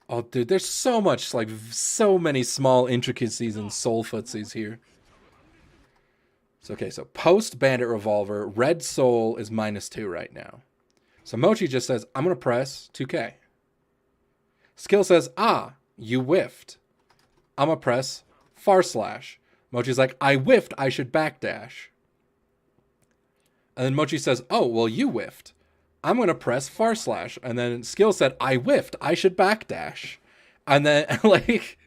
Oh, dude, there's so much, like, so many small intricacies and soul footsies here. So, okay, so post Bandit Revolver, Red Soul is -2 right now. So Mochi just says, I'm going to press 2K. Skill says, ah, you whiffed. I'm going to press far slash. Mochi's like, I whiffed, I should backdash. And then Mochi says, oh, well, you whiffed. I'm going to press far slash. And then Skill said, I whiffed, I should backdash. And then, like,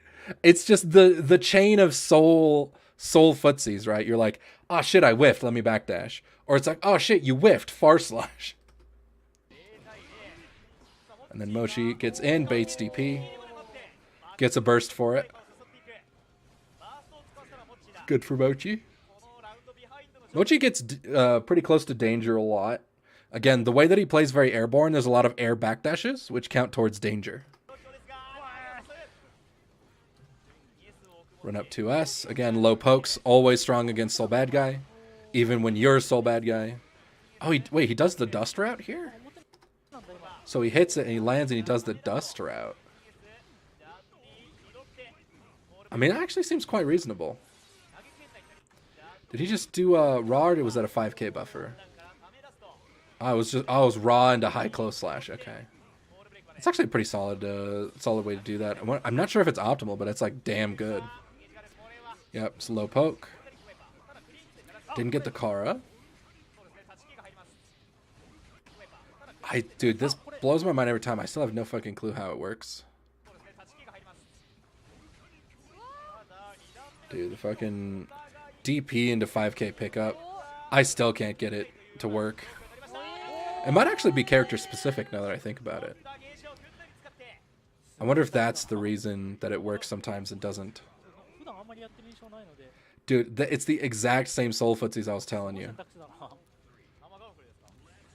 it's just the chain of soul soul footsies, right? You're like, oh shit, I whiffed, let me backdash. Or it's like, oh shit, you whiffed, far slash. And then Mochi gets in, baits DP, gets a burst for it. Good for Mochi. Mochi gets pretty close to danger a lot. Again, the way that he plays very airborne, there's a lot of air backdashes, which count towards danger. Run up 2S. Again, low pokes, always strong against Soul Bad Guy. Even when you're Soul Bad Guy. Oh, wait, he does the dust route here? So he hits it and he lands and he does the dust route. I mean, it actually seems quite reasonable. Did he just do a raw or was that a 5k buffer? I was raw into high close slash. Okay. It's actually a pretty solid way to do that. I'm not sure if it's optimal, but it's like damn good. Yep, it's a low poke. Didn't get the Kara. Dude, this blows my mind every time. I still have no fucking clue how it works. Dude, the fucking DP into 5k pickup. I still can't get it to work. It might actually be character specific now that I think about it. I wonder if that's the reason that it works sometimes and doesn't. Dude, it's the exact same soul footsies I was telling you.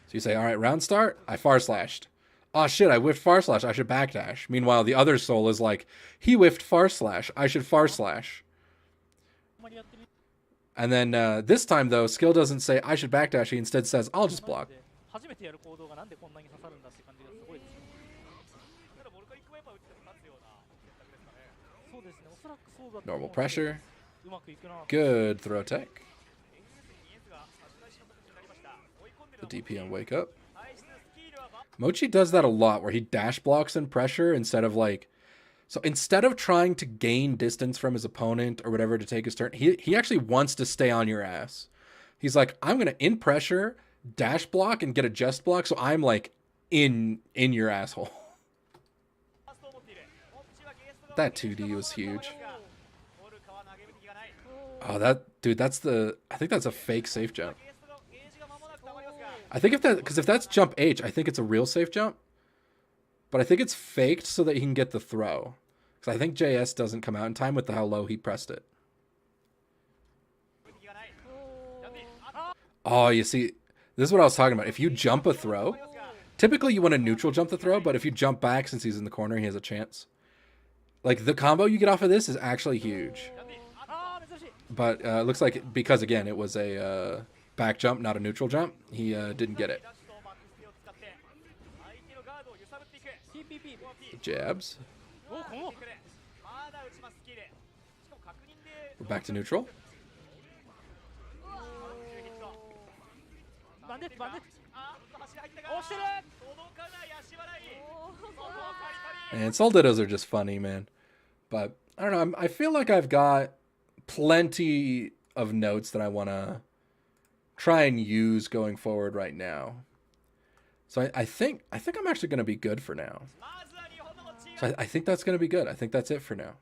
So you say, all right, round start, I far slashed. Oh shit, I whiffed far slash, I should backdash. Meanwhile, the other soul is like, he whiffed far slash, I should far slash. And then this time though, skill doesn't say I should backdash, he instead says, I'll just block. Normal pressure. Good throw tech. The DP on wake up. Mochi does that a lot where he dash blocks in pressure instead of like... So instead of trying to gain distance from his opponent or whatever to take his turn, he actually wants to stay on your ass. He's like, I'm going to in pressure, dash block, and get a just block, so I'm like in your asshole. That 2D was huge. Oh, I think that's a fake safe jump. I think if that's jump H, I think it's a real safe jump. But I think it's faked so that he can get the throw. Because I think JS doesn't come out in time with how low he pressed it. Oh, you see, this is what I was talking about. If you jump a throw, typically you want to neutral jump the throw, but if you jump back since he's in the corner, he has a chance. Like, the combo you get off of this is actually huge. But it looks like, because again, it was a back jump, not a neutral jump, he didn't get it. The jabs. We're back to neutral. And Soul Dittos are just funny, man. But, I don't know, I feel like I've got plenty of notes that I want to try and use going forward right now. So I think I'm actually going to be good for now. So I think that's going to be good. I think that's it for now.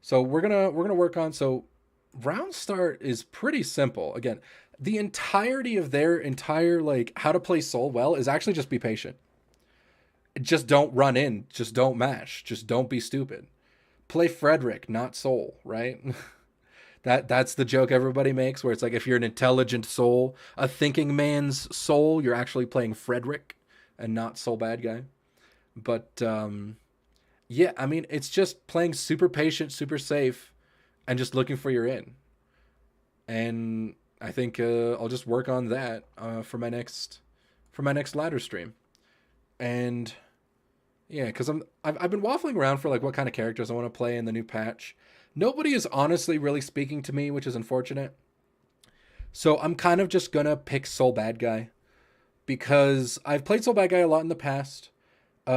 So we're gonna work on, so round start is pretty simple. Again, the entirety of their entire like how to play Soul well is actually just be patient. Just don't run in. Just don't mash. Just don't be stupid. Play Frederick, not Soul, right? That's the joke everybody makes, where it's like if you're an intelligent soul, a thinking man's soul, you're actually playing Frederick and not Soul Bad Guy. But yeah, I mean, it's just playing super patient, super safe, and just looking for your in. And I think I'll just work on that for my next ladder stream. And yeah, because I've been waffling around for like what kind of characters I want to play in the new patch. Nobody is honestly really speaking to me, which is unfortunate. So I'm kind of just gonna pick Soul Bad Guy because I've played Soul Bad Guy a lot in the past.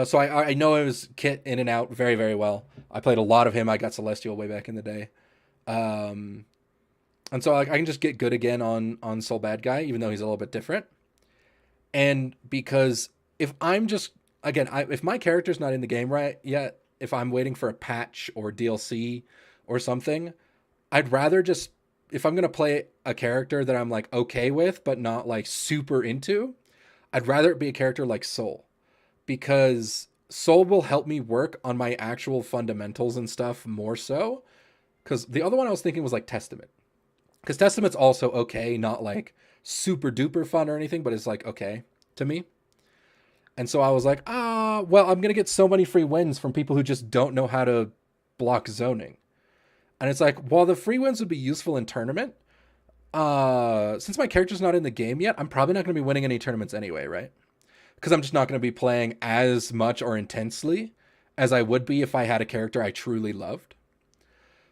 So I know his kit in and out very, very well. I played a lot of him. I got Celestial way back in the day. And so I can just get good again on Soul Bad Guy, even though he's a little bit different. And because if I'm just, again, if my character's not in the game right yet, if I'm waiting for a patch or DLC or something, I'd rather just, if I'm gonna play a character that I'm like okay with, but not like super into, I'd rather it be a character like Soul, because Soul will help me work on my actual fundamentals and stuff more so. Because the other one I was thinking was like Testament, because Testament's also okay, not like super duper fun or anything, but it's like okay to me. And so I was like, well, I'm gonna get so many free wins from people who just don't know how to block zoning. And it's like, while the free wins would be useful in tournament, since my character's not in the game yet, I'm probably not going to be winning any tournaments anyway, right? Because I'm just not going to be playing as much or intensely as I would be if I had a character I truly loved.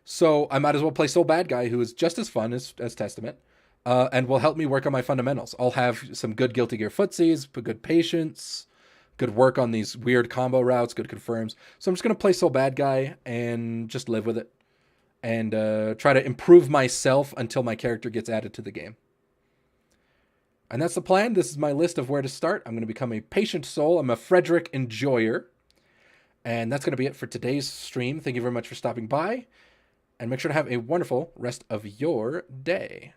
So I might as well play Soul Bad Guy, who is just as fun as Testament, and will help me work on my fundamentals. I'll have some good Guilty Gear footsies, good patience, good work on these weird combo routes, good confirms. So I'm just going to play Soul Bad Guy and just live with it, and try to improve myself until my character gets added to the game. And that's the plan. This is my list of where to start. I'm going to become a patient soul. I'm a Frederick enjoyer. And that's going to be it for today's stream. Thank you very much for stopping by. And make sure to have a wonderful rest of your day.